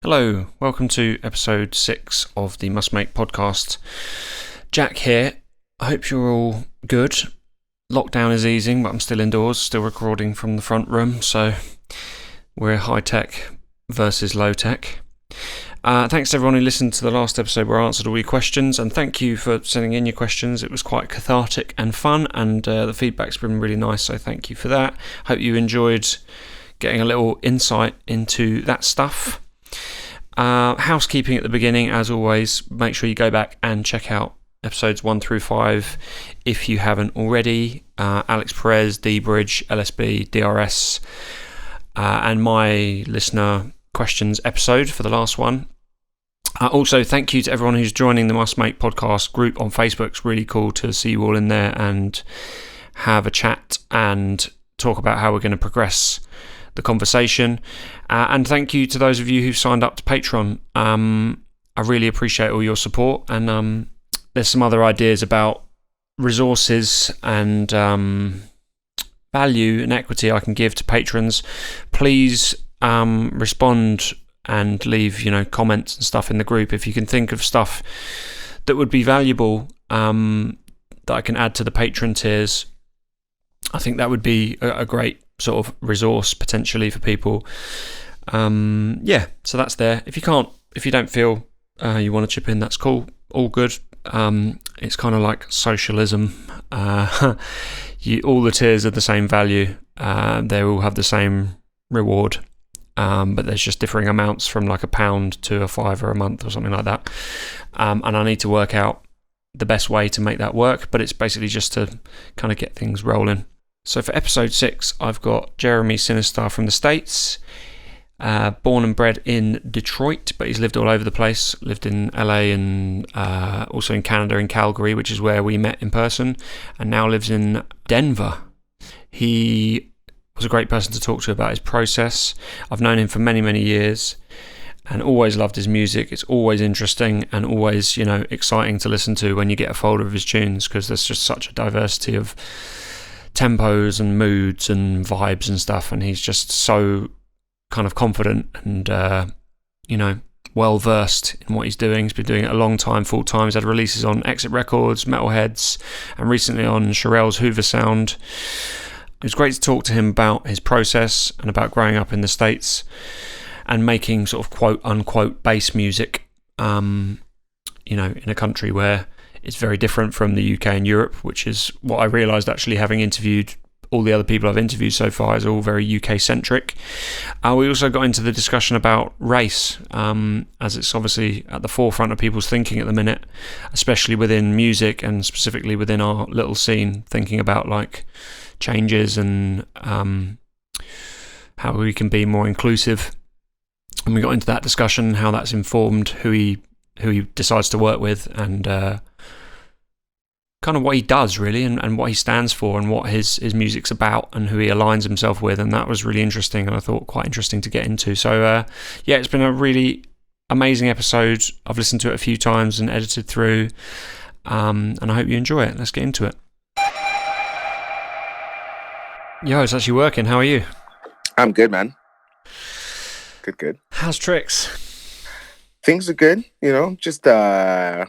Hello, welcome to episode 6 of the Must Make podcast. Jack here. I hope you're all good. Lockdown is easing, but I'm still indoors, still recording from the front room, so we're high tech versus low tech. Thanks to everyone who listened to the last episode where I answered all your questions, and thank you for sending in your questions. It was quite cathartic and fun, and the feedback's been really nice, so thank you for that. Hope you enjoyed getting a little insight into that stuff. Housekeeping at the beginning, as always, make sure you go back and check out episodes 1 through 5 if you haven't already. Alex Perez, D-Bridge, LSB, DRS, and my listener questions episode for the last one. Also, thank you to everyone who's joining the Must Make podcast group on Facebook. It's really cool to see you all in there and have a chat and talk about how we're going to progress the conversation. And thank you to those of you who've signed up to Patreon. I really appreciate all your support, and there's some other ideas about resources and value and equity I can give to patrons. Please respond and leave comments and stuff in the group if you can think of stuff that would be valuable that I can add to the patron tiers. I think that would be a great sort of resource potentially for people. So that's there. If you don't feel you want to chip in, that's cool, all good. It's kind of like socialism. All the tiers are the same value, they all have the same reward, but there's just differing amounts from like £1 to £5 a month or something like that, and I need to work out the best way to make that work, but it's basically just to kind of get things rolling. So for episode 6, I've got Jeremy Sinistarr from the States, born and bred in Detroit, but he's lived all over the place, lived in LA and also in Canada, in Calgary, which is where we met in person, and now lives in Denver. He was a great person to talk to about his process. I've known him for many, many years and always loved his music. It's always interesting and always, exciting to listen to when you get a folder of his tunes, because there's just such a diversity of tempos and moods and vibes and stuff, and he's just so kind of confident and well versed in what he's doing. He's been doing it a long time, full time. He's had releases on Exit Records, Metalheads, and recently on Sherelle's Hoover Sound. It was great to talk to him about his process and about growing up in the States and making sort of quote unquote bass music in a country where it's very different from the UK and Europe, which is what I realised actually having interviewed all the other people I've interviewed so far is all very UK centric. We also got into the discussion about race, as it's obviously at the forefront of people's thinking at the minute, especially within music and specifically within our little scene, thinking about like changes and how we can be more inclusive. And we got into that discussion, how that's informed who he decides to work with, and kind of what he does really, and what he stands for, and what his music's about, and who he aligns himself with. And that was really interesting, and I thought quite interesting to get into. So it's been a really amazing episode. I've listened to it a few times and edited through, and I hope you enjoy it. Let's get into it. Yo, it's actually working. How are you? I'm good, man. Good. How's tricks? Things are good, just I'm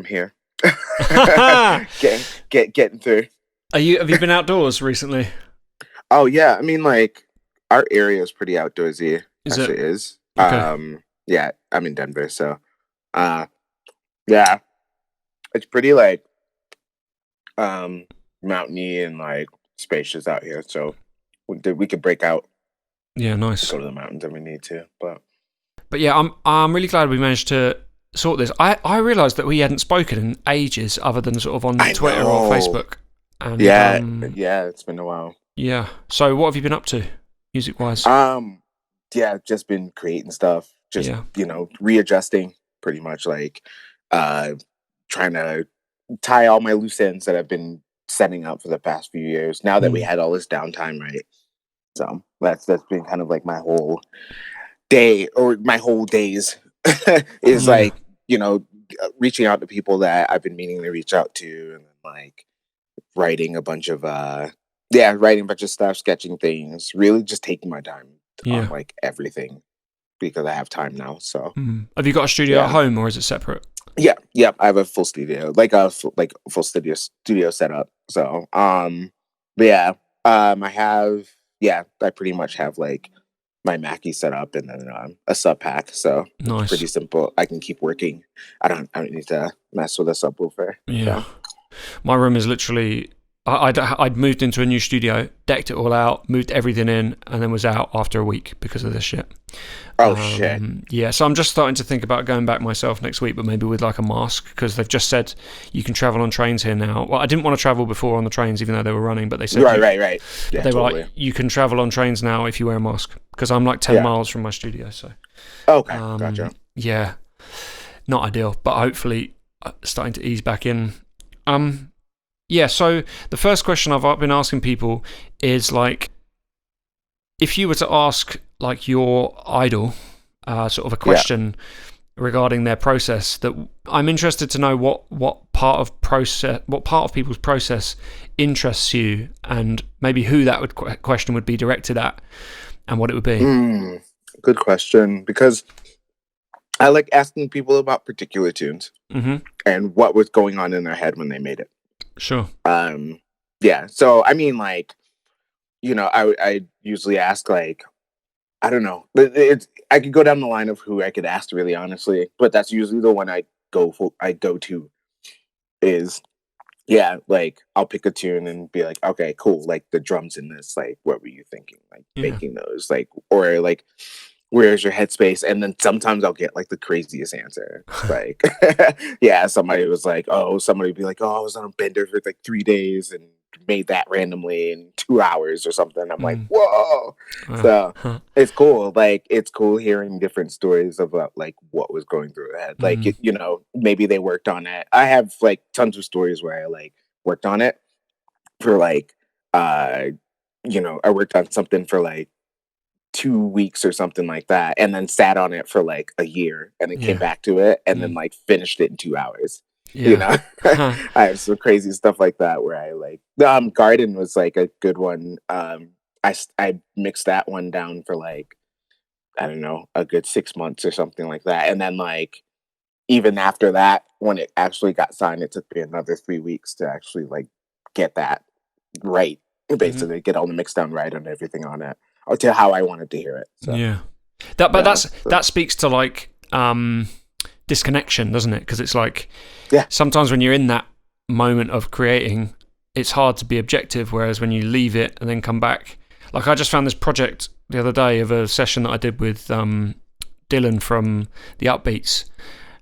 here. getting through. Have you been outdoors recently? Oh yeah, I mean, like, our area is pretty outdoorsy. Is actually it? is. Okay. Yeah, I'm in Denver, so yeah, it's pretty like mountainy and like spacious out here, so we could break out. Yeah, nice. Go to the mountains if we need to, but yeah, I'm really glad we managed to sort this. I realised that we hadn't spoken in ages, other than sort of on Twitter or Facebook. And, yeah, it's been a while. Yeah. So what have you been up to, music wise? Yeah, just been creating stuff. Just readjusting, pretty much, like trying to tie all my loose ends that I've been setting up for the past few years. Now that we had all this downtime, right? So that's been kind of like my whole day, or my whole days is like, reaching out to people that I've been meaning to reach out to, and then like writing a bunch of stuff, sketching things, really just taking my time on like everything. because I have time now. So have you got a studio at home, or is it separate? Yeah, I have a full studio, like a full studio setup. So but yeah, I have I pretty much have like my Mackie set up and then a sub pack. So nice. It's pretty simple. I can keep working. I don't need to mess with a subwoofer. Yeah, so. My room is literally. I'd moved into a new studio, decked it all out, moved everything in, and then was out after a week because of this shit. Oh, shit. Yeah, so I'm just starting to think about going back myself next week, but maybe with like a mask, because they've just said you can travel on trains here now. Well, I didn't want to travel before on the trains, even though they were running, but they said... Right. Yeah, they were like, you can travel on trains now if you wear a mask, because I'm like 10 miles from my studio, so... Okay, gotcha. Yeah, not ideal, but hopefully starting to ease back in. Yeah, so the first question I've been asking people is like, if you were to ask like your idol sort of a question regarding their process, that I'm interested to know what part of people's process interests you, and maybe who that question would be directed at, and what it would be. Good question, because I like asking people about particular tunes and what was going on in their head when they made it. Sure. Yeah. So I mean, like, I usually ask, like, I don't know. I could go down the line of who I could ask, really, honestly, but that's usually the one I go to is, like, I'll pick a tune and be like, okay, cool. Like the drums in this, like, what were you thinking? Like making those, like, or like, where's your headspace? And then sometimes I'll get like the craziest answer. Like, somebody was like, somebody would be like, I was on a bender for like 3 days and made that randomly in 2 hours or something. I'm like, whoa. So it's cool. Like, it's cool hearing different stories about like what was going through their head. Like, maybe they worked on it. I have like tons of stories where I like worked on it for like, I worked on something for like 2 weeks or something like that, and then sat on it for like a year, and then came back to it, and then like finished it in 2 hours. I have some crazy stuff like that where I like Garden was like a good one. I mixed that one down for like, I don't know, a good 6 months or something like that, and then like even after that, when it actually got signed, it took me another 3 weeks to actually like get that right, basically get all the mix down right and everything on it, or to how I wanted to hear it. So. Yeah, that speaks to like disconnection, doesn't it? Because it's like sometimes when you're in that moment of creating, it's hard to be objective. Whereas when you leave it and then come back, like I just found this project the other day of a session that I did with Dylan from the Upbeats.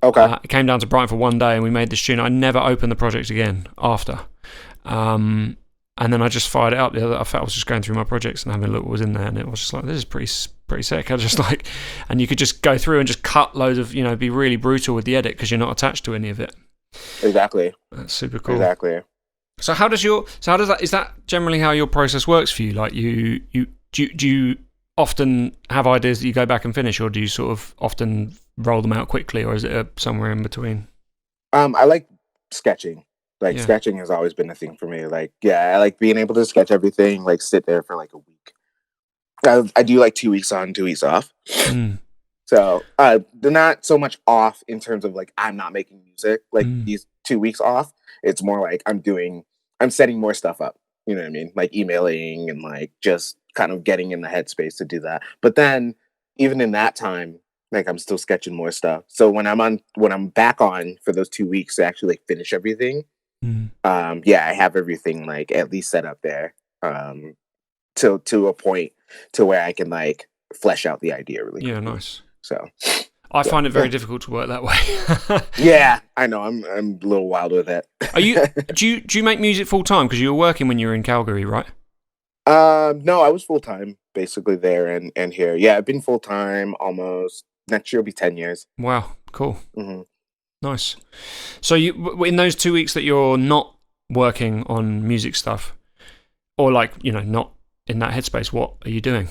Okay, it came down to Brighton for one day, and we made this tune. I never opened the project again after. And then I just fired it up. I was just going through my projects and having a look what was in there, and it was just like, this is pretty sick. I just like, and you could just go through and just cut loads of, be really brutal with the edit because you're not attached to any of it. Exactly. That's super cool. Exactly. So is that generally how your process works for you? Like do you often have ideas that you go back and finish, or do you sort of often roll them out quickly, or is it somewhere in between? I like sketching. Like sketching has always been a thing for me. Like, I like being able to sketch everything, like sit there for like a week. I do like 2 weeks on, 2 weeks off. So they're not so much off in terms of like, I'm not making music, like these 2 weeks off. It's more like I'm setting more stuff up. You know what I mean? Like emailing and like just kind of getting in the headspace to do that. But then even in that time, like I'm still sketching more stuff. So when I'm back on for those 2 weeks to actually like finish everything, I have everything like at least set up there to a point to where I can like flesh out the idea really quickly. Nice. So I find it very difficult to work that way. Yeah, I know. I'm a little wild with it. Do you make music full time? Because you were working when you were in Calgary, right? No, I was full time basically there and here. Yeah, I've been full time almost. Next year will be 10 years. Wow, cool. Nice. So you, in those 2 weeks that you're not working on music stuff, or like, not in that headspace, what are you doing?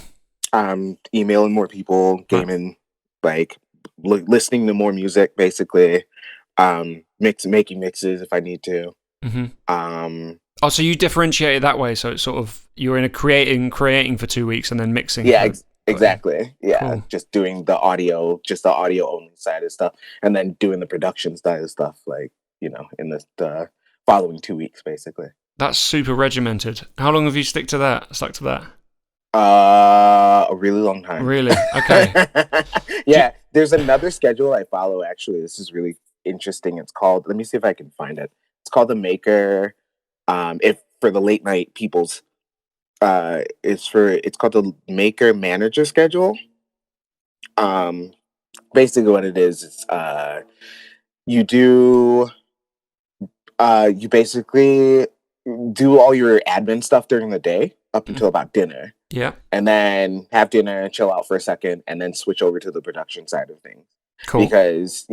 Emailing more people, gaming, like listening to more music, basically. Making mixes if I need to. So you differentiate it that way. So it's sort of, you're in a creating for 2 weeks and then mixing. Yeah, exactly. Yeah, Cool. just doing the audio only side of stuff, and then doing the production side of stuff, like, in the following 2 weeks, basically. That's super regimented. How long have you stuck to that? A really long time. Really? Okay. Yeah, there's another schedule I follow, actually. This is really interesting. It's called, let me see if I can find it. It's called the Maker, if for the late night peoples. It's called the Maker Manager Schedule. Basically what it is you do you basically do all your admin stuff during the day up until about dinner. Yeah. And then have dinner, chill out for a second, and then switch over to the production side of things. Cool. Because,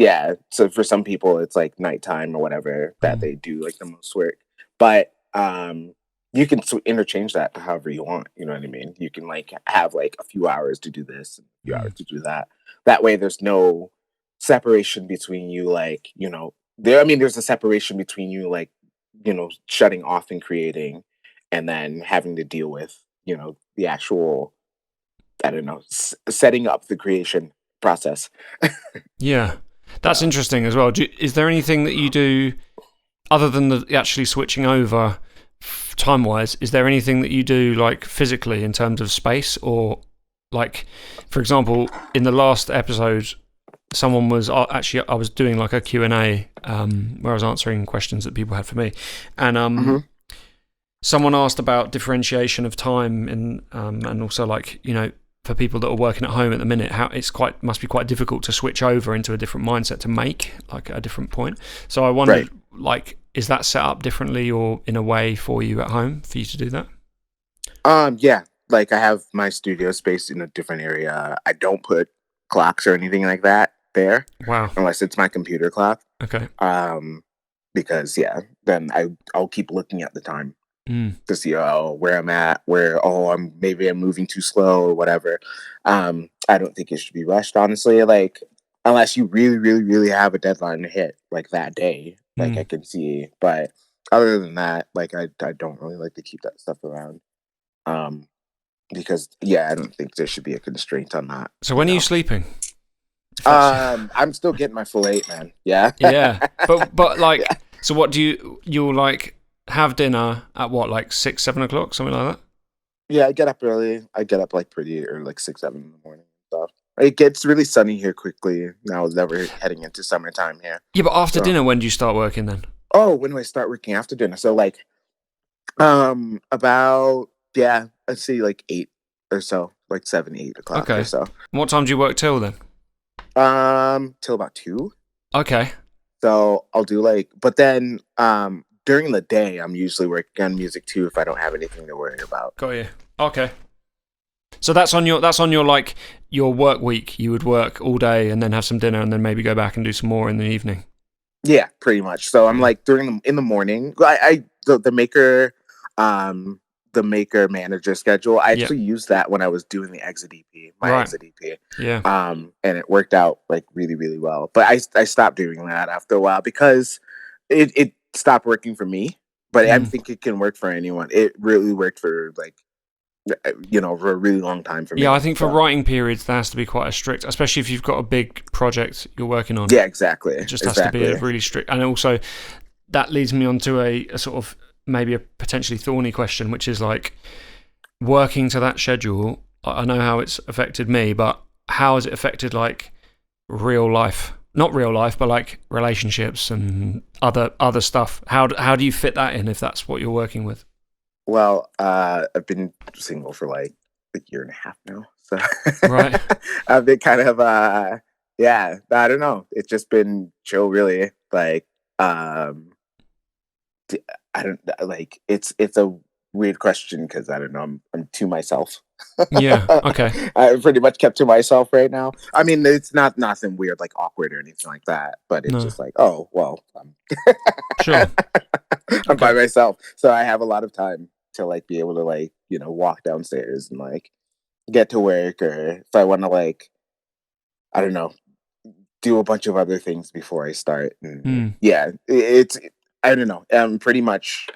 so for some people, it's like nighttime or whatever that they do like the most work. But you can interchange that to however you want. You know what I mean? You can like have like a few hours to do this, and a few hours to do that. That way, there's no separation between you, like, there's a separation between you, like, shutting off and creating, and then having to deal with, the actual, I don't know, setting up the creation process. Yeah, that's interesting as well. Is there anything that you do other than the actually switching over time-wise? Is there anything that you do like physically in terms of space, or like, for example, in the last episode, someone was I was doing like a Q&A where I was answering questions that people had for me, and someone asked about differentiation of time and also, like, for people that are working at home at the minute, how must be quite difficult to switch over into a different mindset to make like at a different point. So I wondered, like, is that set up differently or in a way for you at home for you to do that? Yeah, like I have my studio space in a different area. I don't put clocks or anything like that there. Wow. Unless it's my computer clock. Okay. Because then I'll keep looking at the time to see where I'm at, maybe I'm moving too slow or whatever. I don't think it should be rushed, honestly. Like, unless you really, really, really have a deadline to hit like that day, like I can see. But other than that, like I don't really like to keep that stuff around. Because I don't think there should be a constraint on that. So when are you sleeping? I'm still getting my full 8, man. Yeah. Yeah. But like, so what do you'll like have dinner at what, like 6, 7 o'clock, something like that? Yeah, I get up early. I get up like pretty early, like 6, 7 in the morning and stuff. It gets really sunny here quickly now that we're heading into summertime here. Yeah, but after dinner, when do you start working then? Oh, when do I start working after dinner? So like, about, let's see, like 8 or so, like 7, 8 o'clock or so. And what time do you work till then? Till about 2. Okay. So I'll do like, but then during the day, I'm usually working on music too if I don't have anything to worry about. Got you. Okay. So that's on your like your work week. You would work all day and then have some dinner and then maybe go back and do some more in the evening. Yeah, pretty much. So I'm like in the morning. The Maker Manager Schedule. I actually used that when I was doing the exit EP, exit EP. Yeah. And it worked out like really, really well. But I stopped doing that after a while because it stopped working for me. But I think it can work for anyone. It really worked for like, for a really long time for me. Yeah, I think for writing periods, there has to be quite a strict, especially if you've got a big project you're working on. Yeah, exactly. It just has to be a really strict. And also, that leads me on to a sort of maybe a potentially thorny question, which is like working to that schedule. I know how it's affected me, but how has it affected like real life? Not real life, but like relationships and other stuff. How do you fit that in if that's what you're working with? Well, I've been single for like a year and a half now, so right. I've been kind of I don't know. It's just been chill, really. Like I don't like. It's a weird question because I don't know. I'm to myself. Yeah. Okay. I pretty much kept to myself right now. I mean, it's not nothing weird, like awkward or anything like that. But it's just like, oh well, sure. I'm by myself, so I have a lot of time to like be able to like walk downstairs and like get to work, or if I want to like I don't know, do a bunch of other things before I start. And it's I don't know. I'm pretty much,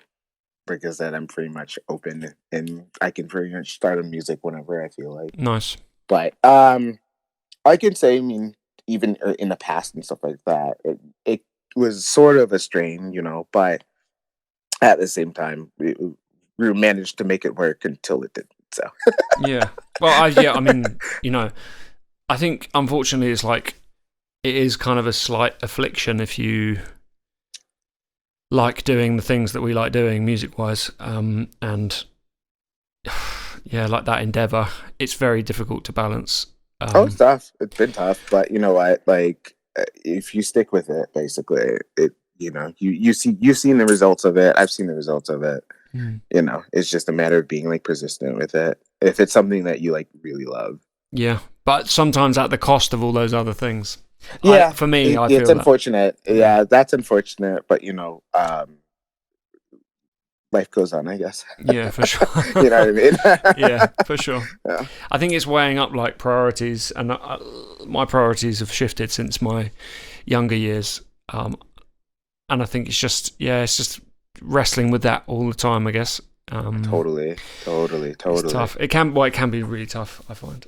like I said, I'm pretty much open, and I can pretty much start a music whenever I feel like. Nice. But I can say, I mean, even in the past and stuff like that, it was sort of a strain, but at the same time, we managed to make it work until it didn't. So yeah. Well, I mean, I think unfortunately it's like it is kind of a slight affliction if you like doing the things that we like doing music-wise, and yeah, like that endeavor. It's very difficult to balance. It's tough. It's been tough, but you know what? Like, if you stick with it, basically, you've seen the results of it. I've seen the results of it. It's just a matter of being like persistent with it. If it's something that you like really love. Yeah, but sometimes at the cost of all those other things. Yeah, for me, I it's feel unfortunate. That. Yeah, that's unfortunate. But life goes on, I guess. Yeah, for sure. You know what I mean? Yeah, for sure. Yeah. I think it's weighing up like priorities, and my priorities have shifted since my younger years. And I think it's just wrestling with that all the time, I guess. Totally. It's tough. It can be really tough, I find.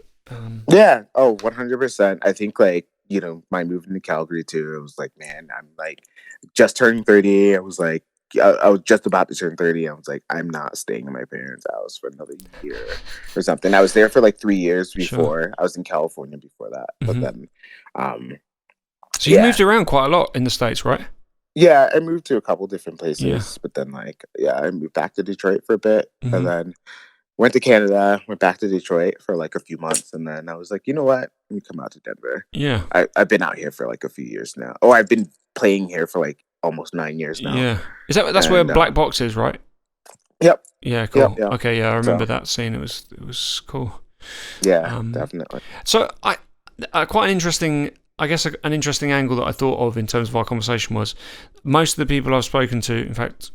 Yeah. Oh, 100%. I think like, my move into Calgary too, it was like, man, I'm like just turning 30. I was like, I was just about to turn 30. I was like, I'm not staying in my parents' house for another year or something. I was there for like 3 years before. Sure. I was in California before that. But then, so you moved around quite a lot in the States, right? Yeah, I moved to a couple different places, but then I moved back to Detroit for a bit, and then went to Canada, went back to Detroit for like a few months, and then I was like, you know what? Let me come out to Denver. Yeah. I've been out here for like a few years now. Oh, I've been playing here for like almost 9 years now. Yeah. That's where Black Box is, right? Yep. Yeah, cool. Yep. Okay, yeah, I remember that scene. It was cool. Yeah, definitely. So quite an interesting angle that I thought of in terms of our conversation was most of the people I've spoken to, in fact,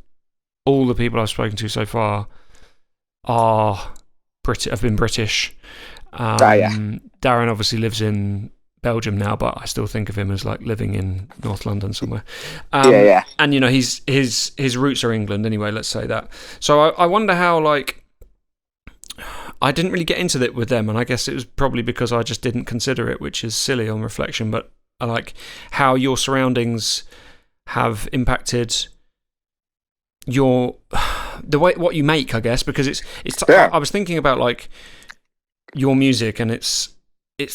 all the people I've spoken to so far have been British. Darren obviously lives in Belgium now, but I still think of him as like living in North London somewhere. Yeah. And his roots are England anyway. Let's say that. So I wonder how like I didn't really get into it with them, and I guess it was probably because I just didn't consider it, which is silly on reflection. But I like how your surroundings have impacted the way what you make, I guess, because it's I was thinking about like your music, and it's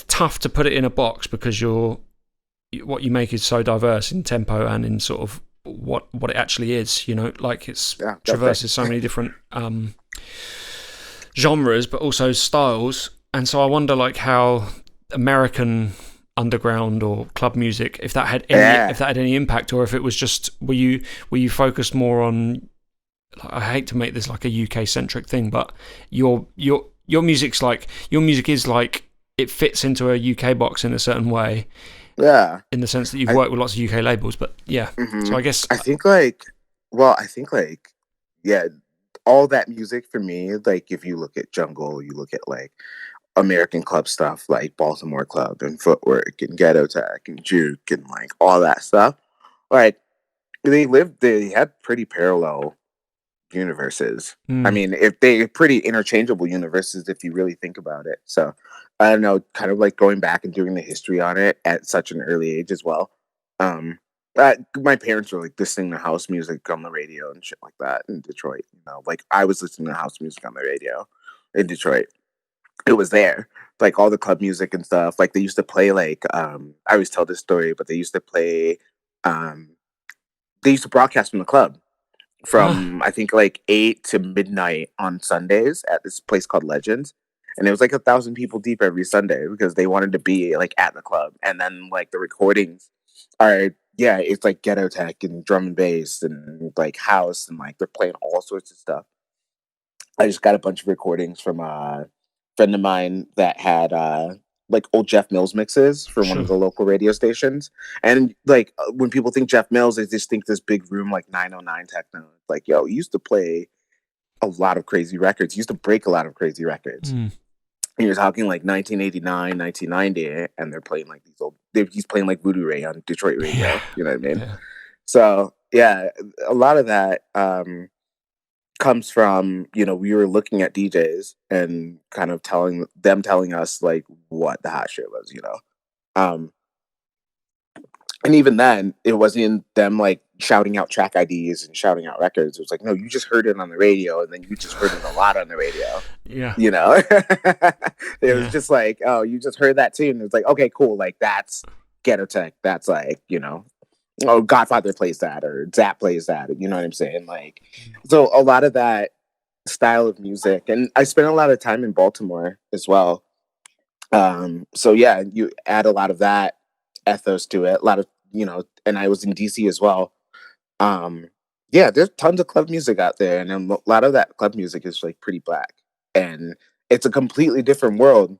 tough to put it in a box because what you make is so diverse in tempo and in sort of what it actually is, like it's traverses so many different genres but also styles. And so I wonder like how American underground or club music, if that had any impact, or if it was just were you focused more on, I hate to make this like a UK centric thing, but your music is like it fits into a UK box in a certain way. Yeah. In the sense that you've worked with lots of UK labels, but yeah. So I guess I think all that music for me, like if you look at jungle, you look at like American club stuff like Baltimore Club and Footwork and Ghetto Tech and Juke and like all that stuff. Like they had pretty parallel universes. I mean, if they're pretty interchangeable universes if you really think about it. So I don't know, kind of like going back and doing the history on it at such an early age as well. My parents were like listening to house music on the radio and shit like that in Detroit. Like I was listening to house music on the radio in Detroit. It was there, like all the club music and stuff. Like they used to play like I always tell this story, but they used to play. They used to broadcast from the club from I think like 8 to midnight on Sundays at this place called Legends. And it was like 1,000 people deep every Sunday because they wanted to be like at the club. And then like the recordings are, it's like ghetto tech and drum and bass and like house and like they're playing all sorts of stuff. I just got a bunch of recordings from a friend of mine that had like old Jeff Mills mixes for one of the local radio stations. And like when people think Jeff Mills, they just think this big room like 909 techno. Like, yo, he used to play a lot of crazy records. He used to break a lot of crazy records. And you're talking like 1989, 1990, and they're playing like he's playing like Voodoo Ray on Detroit radio. You know what I mean? Yeah. So yeah, a lot of that comes from, we were looking at DJs and kind of telling us like what the hot shit was, Um, and even then, it wasn't them like shouting out track IDs and shouting out records. It was like, no, you just heard it on the radio, and then you just heard it a lot on the radio. Yeah. It was just like, oh, you just heard that tune. It's like, okay, cool. Like that's Ghetto Tech. That's like, oh, Godfather plays that, or Zapp plays that. You know what I'm saying? Like, so a lot of that style of music, and I spent a lot of time in Baltimore as well. So yeah, you add a lot of that ethos to it. A lot of, and I was in DC as well. Yeah, there's tons of club music out there, and a lot of that club music is like pretty black, and it's a completely different world.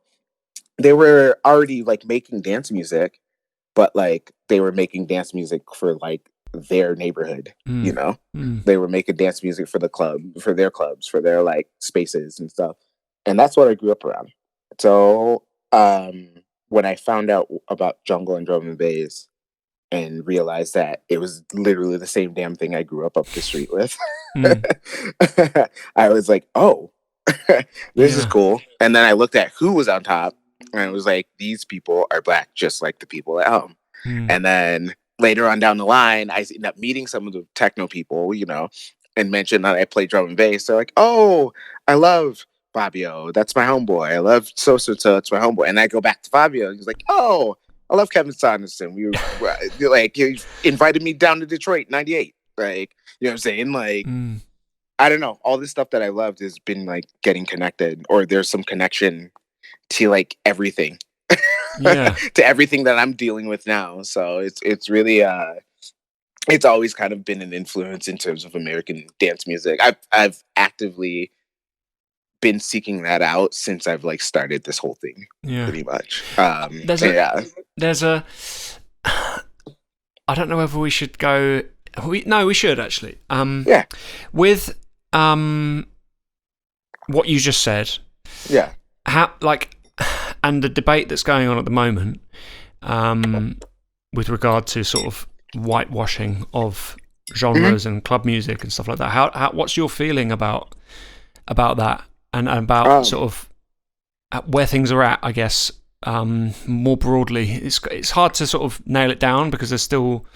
They were already like making dance music, but like they were making dance music for like their neighborhood. They were making dance music for the club, for their clubs, for their like spaces and stuff, and that's what I grew up around. So when I found out about jungle and drum and bass and realized that it was literally the same damn thing I grew up the street with, I was like, oh, this is cool. And then I looked at who was on top, and it was like, these people are black, just like the people at home. And then later on down the line, I ended up meeting some of the techno people, and mentioned that I play drum and bass. They're like, oh, I love Fabio. That's my homeboy. I love So. It's my homeboy. And I go back to Fabio. He's like, oh, I love Kevin Saunderson. We were like, he invited me down to Detroit, '98. Like, you know what I'm saying? Like, I don't know. All this stuff that I loved has been like getting connected, or there's some connection to like everything, to everything that I'm dealing with now. So it's really it's always kind of been an influence in terms of American dance music. I've actively been seeking that out since I've like started this whole thing, pretty much. There's a I don't know whether we should go. We should actually. With what you just said. Yeah. How and the debate that's going on at the moment, with regard to sort of whitewashing of genres and club music and stuff like that. How what's your feeling about that, and about sort of where things are at? I guess more broadly, it's hard to sort of nail it down because there's still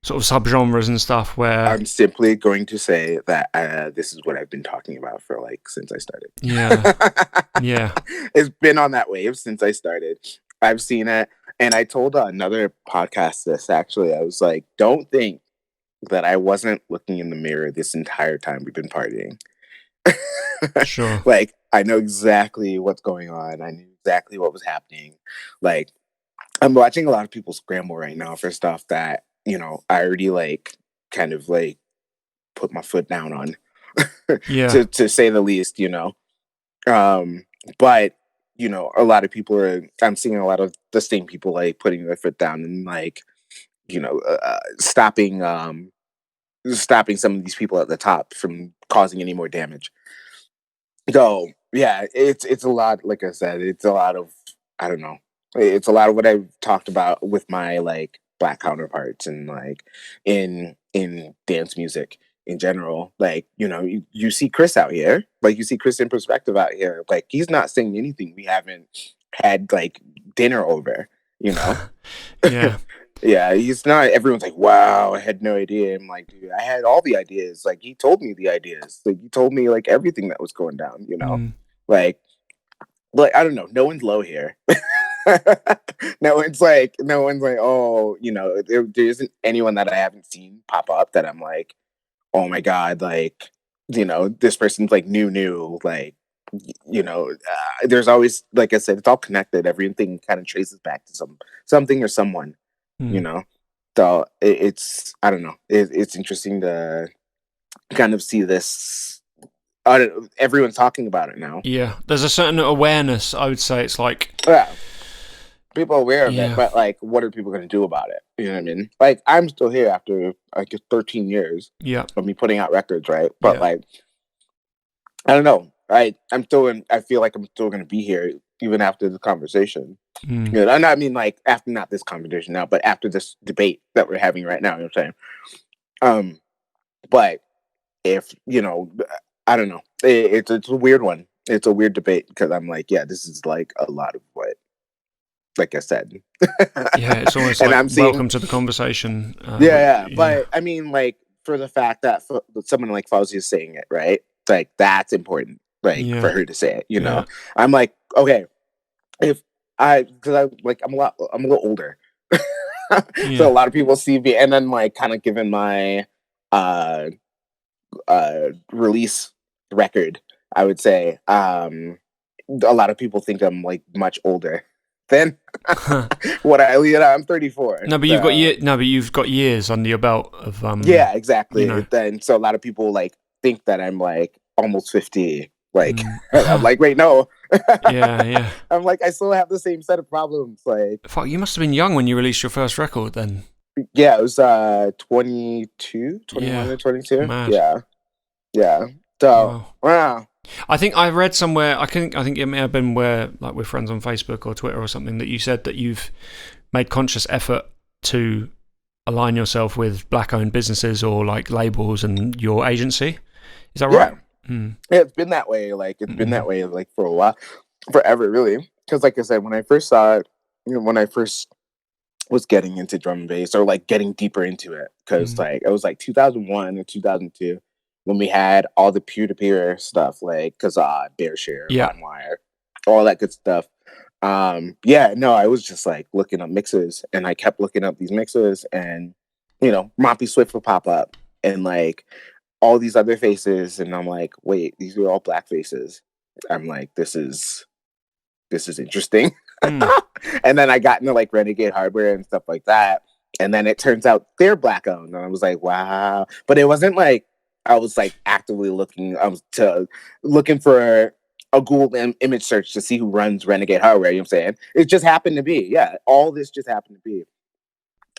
sort of subgenres and stuff where I'm simply going to say that this is what I've been talking about for like since I started. Yeah. It's been on that wave since I started. I've seen it, and I told another podcast this actually. I was like, don't think that I wasn't looking in the mirror this entire time we've been partying. Sure. Like, I know exactly what's going on. I knew exactly what was happening. Like, I'm watching a lot of people scramble right now for stuff that, I already like kind of like put my foot down on, to say the least, but a lot of people I'm seeing a lot of the same people like putting their foot down and like, stopping some of these people at the top from causing any more damage. So yeah, it's a lot. Like I said, it's a lot of, I don't know. It's a lot of what I've talked about with my like black counterparts and like in dance music in general. Like, you see Chris out here, like you see Chris in Perspective out here. Like, he's not saying anything we haven't had like dinner over, Yeah. Yeah, he's not. Everyone's like, wow, I had no idea. I'm like, dude, I had all the ideas. Like, he told me the ideas. Like, he told me like everything that was going down. Like I don't know. No one's low here. No one's like, oh, there isn't anyone that I haven't seen pop up that I'm like, oh my god, like, this person's like new, like, there's always, like I said, it's all connected. Everything kind of traces back to something or someone. So it's, I don't know, it's interesting to kind of see this. Everyone's talking about it now. Yeah, there's a certain awareness. I would say it's like, people are aware of it, but like, what are people going to do about it? You know what I mean? Like, I'm still here after like 13 years of me putting out records, right? But like, I don't know. I feel like I'm still going to be here even after the conversation. I mean, like, after not this conversation now, but after this debate that we're having right now. You know what I'm saying? But if, I don't know. It's a weird one. It's a weird debate because I'm like, yeah, this is like a lot of what, like I said. Yeah, it's almost and like I'm seeing, welcome to the conversation. But I mean, like, for the fact that someone like Fauzi is saying it, right? Like, that's important, like, for her to say it, I'm like, okay, because I'm a little older. So a lot of people see me, and then like kind of given my release record, I would say a lot of people think I'm like much older than what I'm 34. No, but you've got years under your belt of yeah, exactly. Then so a lot of people like think that I'm like almost 50. Like I'm like, wait, no. Yeah. I'm like, I still have the same set of problems. Like, fuck, you must have been young when you released your first record then. Yeah, it was 21 or 22. Mad. Yeah. So wow. I think I read somewhere. I think it may have been where, like, we're friends on Facebook or Twitter or something, that you said that you've made conscious effort to align yourself with black-owned businesses or like labels and your agency. Is that right? Yeah, it's been that way. Like, it's been that way like for a while, forever, really. Because, like I said, when I first saw it, when I first was getting into drum and bass, or like getting deeper into it, because like it was like 2001 or 2002 when we had all the peer-to-peer stuff, like Kazaa, Bearshare, LimeWire, all that good stuff. I was just like looking up mixes, and I kept looking up these mixes, and Moppy Swift would pop up, and like all these other faces, and I'm like, wait, these are all black faces. I'm like, this is interesting. And then I got into like Renegade Hardware and stuff like that, and then it turns out they're black owned, and I was like, wow. But it wasn't like I was like actively looking. I was looking for a Google image search to see who runs Renegade Hardware. You know what I'm saying? It just happened to be. Yeah, all this just happened to be.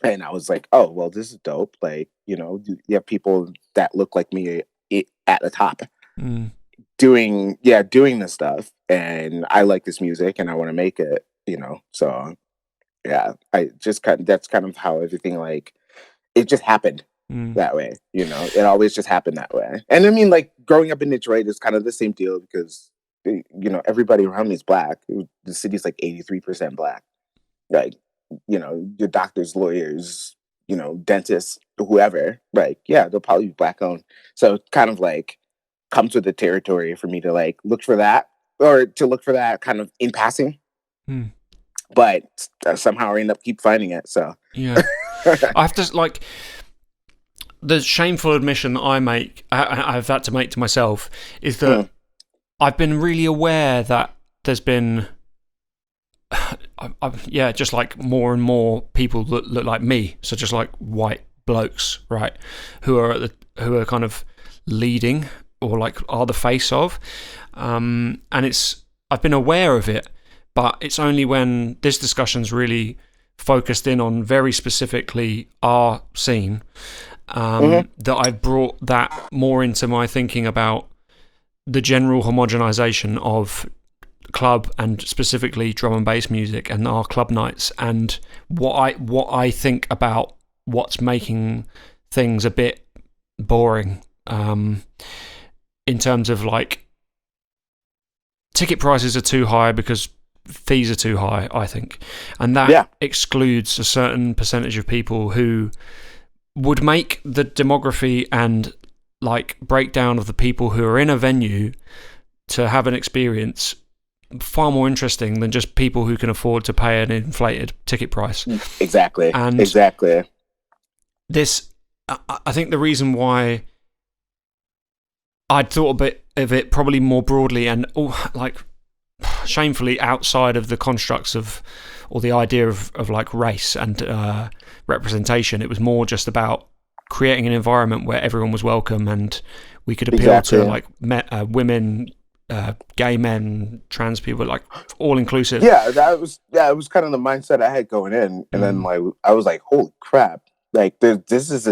And I was like, oh, well, this is dope. Like, you have people that look like me at the top doing this stuff. And I like this music and I want to make it, So, yeah, that's kind of how everything, like, it just happened that way. It always just happened that way. And I mean, like, growing up in Detroit is kind of the same deal because, everybody around me is black. The city's like 83% black. Like, your doctors, lawyers, dentists, whoever, like, yeah, they'll probably be black owned. So it kind of like comes with the territory for me to like look for that, or to look for that kind of in passing. But somehow I end up keep finding it. So yeah, I have to, like, the shameful admission that I've had to make to myself is that I've been really aware that there's been just like more and more people look like me, so just like white blokes, right, who are kind of leading or like are the face of, and I've been aware of it, but it's only when this discussion's really focused in on very specifically our scene that I've brought that more into my thinking about the general homogenization of club and specifically drum and bass music and our club nights, and what I think about what's making things a bit boring in terms of like ticket prices are too high because fees are too high, I think, and that excludes a certain percentage of people who would make the demography and like breakdown of the people who are in a venue to have an experience far more interesting than just people who can afford to pay an inflated ticket price. Exactly. This, I think the reason why I'd thought a bit of it probably more broadly and like shamefully outside of the constructs of, or the idea of like race and representation, it was more just about creating an environment where everyone was welcome and we could appeal to like women, gay men, trans people, like all inclusive. Yeah, it was kind of the mindset I had going in, and then like I was like, holy crap, like this is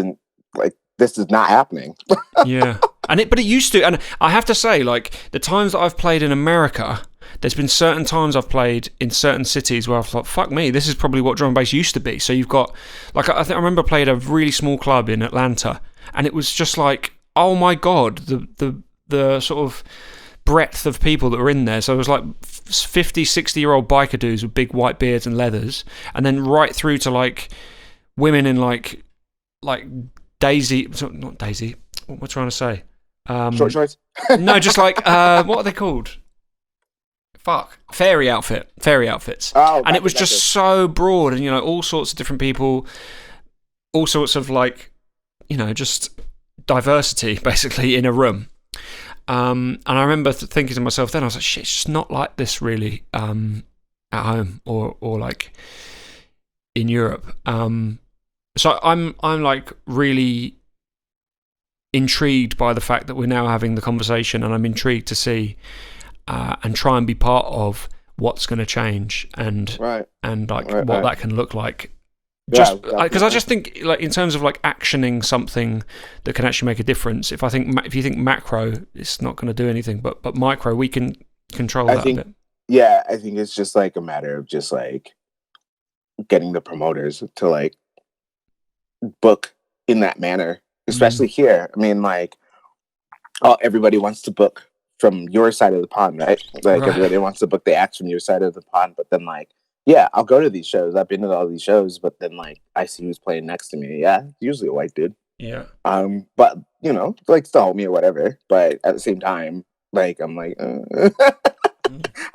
not happening. Yeah, but it used to, and I have to say, like the times that I've played in America, there's been certain times I've played in certain cities where I've thought, fuck me, this is probably what drum and bass used to be. So you've got, like, I remember playing a really small club in Atlanta, and it was just like oh my God, the sort of breadth of people that were in there. So it was like 50, 60-year-old biker dudes with big white beards and leathers, and then right through to like women in like Daisy, not Daisy, what am I trying to say? Short shorts? No, just like, what are they called? Fairy outfits. Oh, and it was just so broad, and, you know, all sorts of different people, all sorts of like, you know, just diversity basically in a room. And I remember thinking to myself then, I was like, shit, it's just not like this really at home or like in Europe. So I'm like really intrigued by the fact that we're now having the conversation, and I'm intrigued to see and try and be part of what's going to change and what that can look like. Just because I just think, like, in terms of like actioning something that can actually make a difference. If you think macro, it's not going to do anything, but micro, we can control that a bit. Yeah, I think it's just like a matter of just like getting the promoters to like book in that manner, especially here. I mean, like, everybody wants to book from your side of the pond, right? Like, everybody wants to book the acts from your side of the pond, but then like, yeah, I'll go to these shows. I've been to all these shows, but then like I see who's playing next to me. Yeah, usually a white dude. Yeah. But you know, like, still homie or whatever. But at the same time, like, I'm like,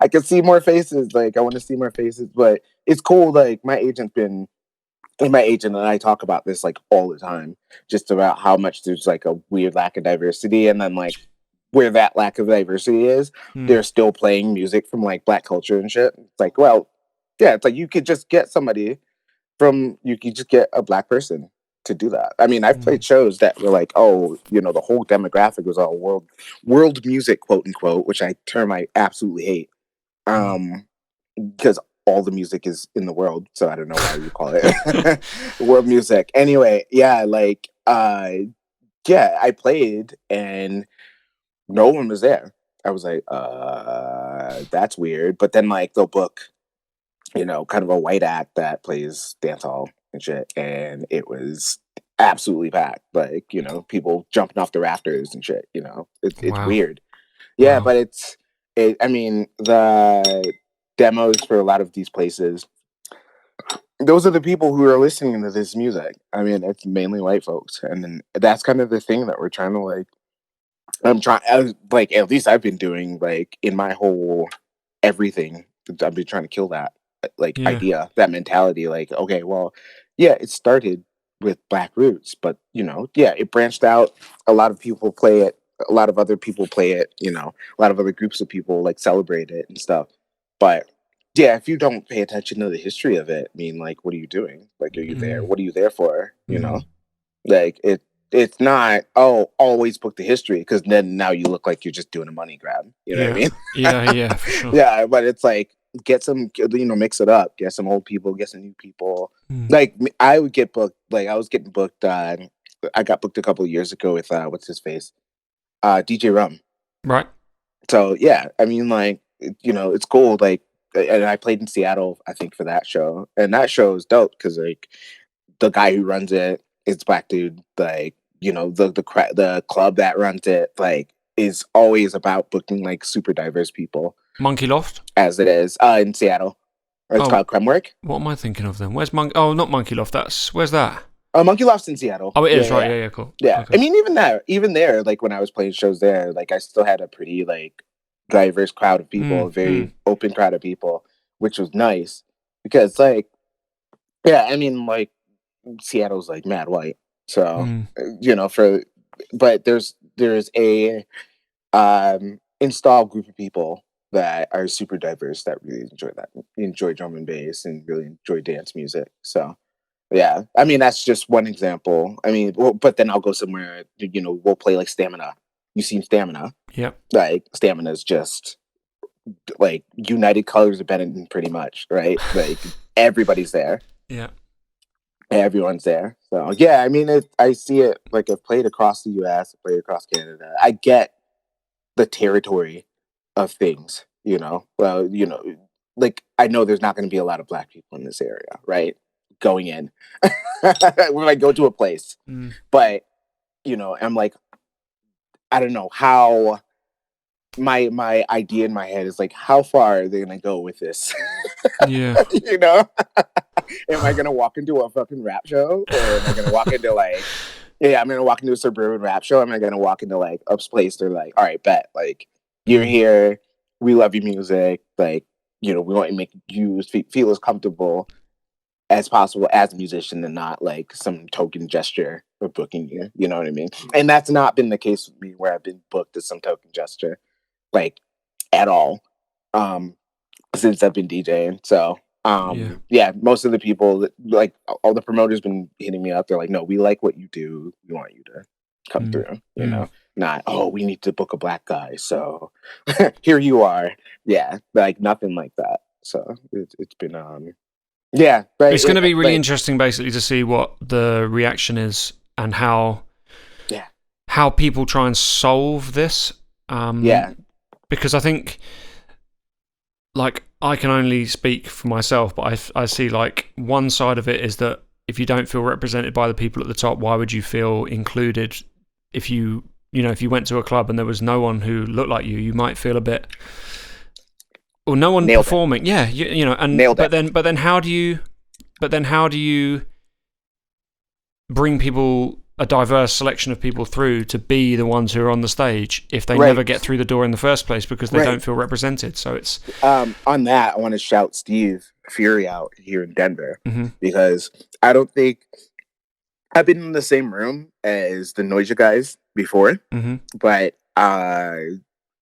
I can see more faces. Like, I want to see more faces. But it's cool. Like, my agent and I talk about this like all the time, just about how much there's like a weird lack of diversity, and then like where that lack of diversity is, they're still playing music from like Black culture and shit. It's like, well, yeah, it's like you could just get a Black person to do that. I mean, I've played shows that were like, oh, you know, the whole demographic was all world music, quote unquote, which I absolutely hate. Because all the music is in the world, so I don't know why you call it world music. Anyway, yeah, like, I played and no one was there. I was like, that's weird. But then like they'll book, you know, kind of a white act that plays dancehall and shit, and it was absolutely packed. Like, you know, people jumping off the rafters and shit. You know, it's weird. Yeah, but I mean, the demos for a lot of these places, those are the people who are listening to this music. I mean, it's mainly white folks, and then that's kind of the thing that we're trying to like. At least I've been doing like in my whole everything. I've been trying to kill that idea, that mentality. Like, okay, well, yeah, it started with Black roots, but you know, yeah, it branched out. A lot of people play it. A lot of other people play it. You know, a lot of other groups of people like celebrate it and stuff. But yeah, if you don't pay attention to the history of it, I mean, like, what are you doing? Like, are you there? What are you there for? You know, like it's not, oh, always book the history, because then now you look like you're just doing a money grab. You know what I mean? Yeah, for sure. Yeah, but it's like, get some, you know, mix it up. Get some old people, get some new people. Like, I would get booked, like, I was getting booked, I got booked a couple of years ago with, what's his face? DJ Rum. Right. So, yeah, I mean, like, you know, it's cool. Like, and I played in Seattle, I think, for that show. And that show is dope, because, like, the guy who runs it, it's Black dude. Like, you know, the club that runs it, like, is always about booking like super diverse people. Monkey Loft, as it is in Seattle. It's called Cremwork. What am I thinking of then? Where's not Monkey Loft. Where's that? Monkey Loft's in Seattle. Oh, it is, right? Yeah, cool. Yeah, okay. I mean, even there, like when I was playing shows there, like I still had a pretty like diverse crowd of people, a very open crowd of people, which was nice, because like, yeah, I mean, like, Seattle's like mad white, so you know, but there's a installed group of people that are super diverse that really enjoy drum and bass and really enjoy dance music. So yeah, I mean, that's just one example. I mean, but then I'll go somewhere, you know, we'll play like Stamina. You seen Stamina? Yeah. Like, Stamina is just like United Colors of Benetton, pretty much, right? Like, everybody's there. Yeah. Everyone's there. So yeah, I mean, I see it. Like, I've played across the US, I played across Canada. I get the territory of things, you know. Well, you know, like, I know there's not going to be a lot of Black people in this area, right? Going in when I go to a place, but you know, I'm like, I don't know how my idea in my head is like, how far are they gonna go with this? Yeah. You know? Am I gonna walk into a fucking rap show? Or am I gonna walk into like, yeah, I'm gonna walk into a suburban rap show? Am I gonna walk into like Up's place? They're like, all right, bet. Like, you're here. We love your music. Like, you know, we want to make you feel as comfortable as possible as a musician and not like some token gesture for booking you. You know what I mean? And that's not been the case with me where I've been booked as some token gesture, like at all, since I've been DJing. So yeah, most of the people that, like all the promoters been hitting me up. They're like, no, we like what you do. We want you to come through, you know, not, oh, we need to book a black guy. So here you are. Yeah. Like nothing like that. So it's been, yeah. But it's going to be really interesting basically to see what the reaction is and how people try and solve this. Because I think, like, I can only speak for myself, but I see like one side of it is that if you don't feel represented by the people at the top, why would you feel included? If you went to a club and there was no one who looked like you might feel a bit, or no one performing. Yeah, you know, and but then how do you bring people, a diverse selection of people through to be the ones who are on the stage if they never get through the door in the first place because they don't feel represented? So it's on that, I want to shout Steve Fury out here in Denver because I don't think I've been in the same room as the Noisia guys before, but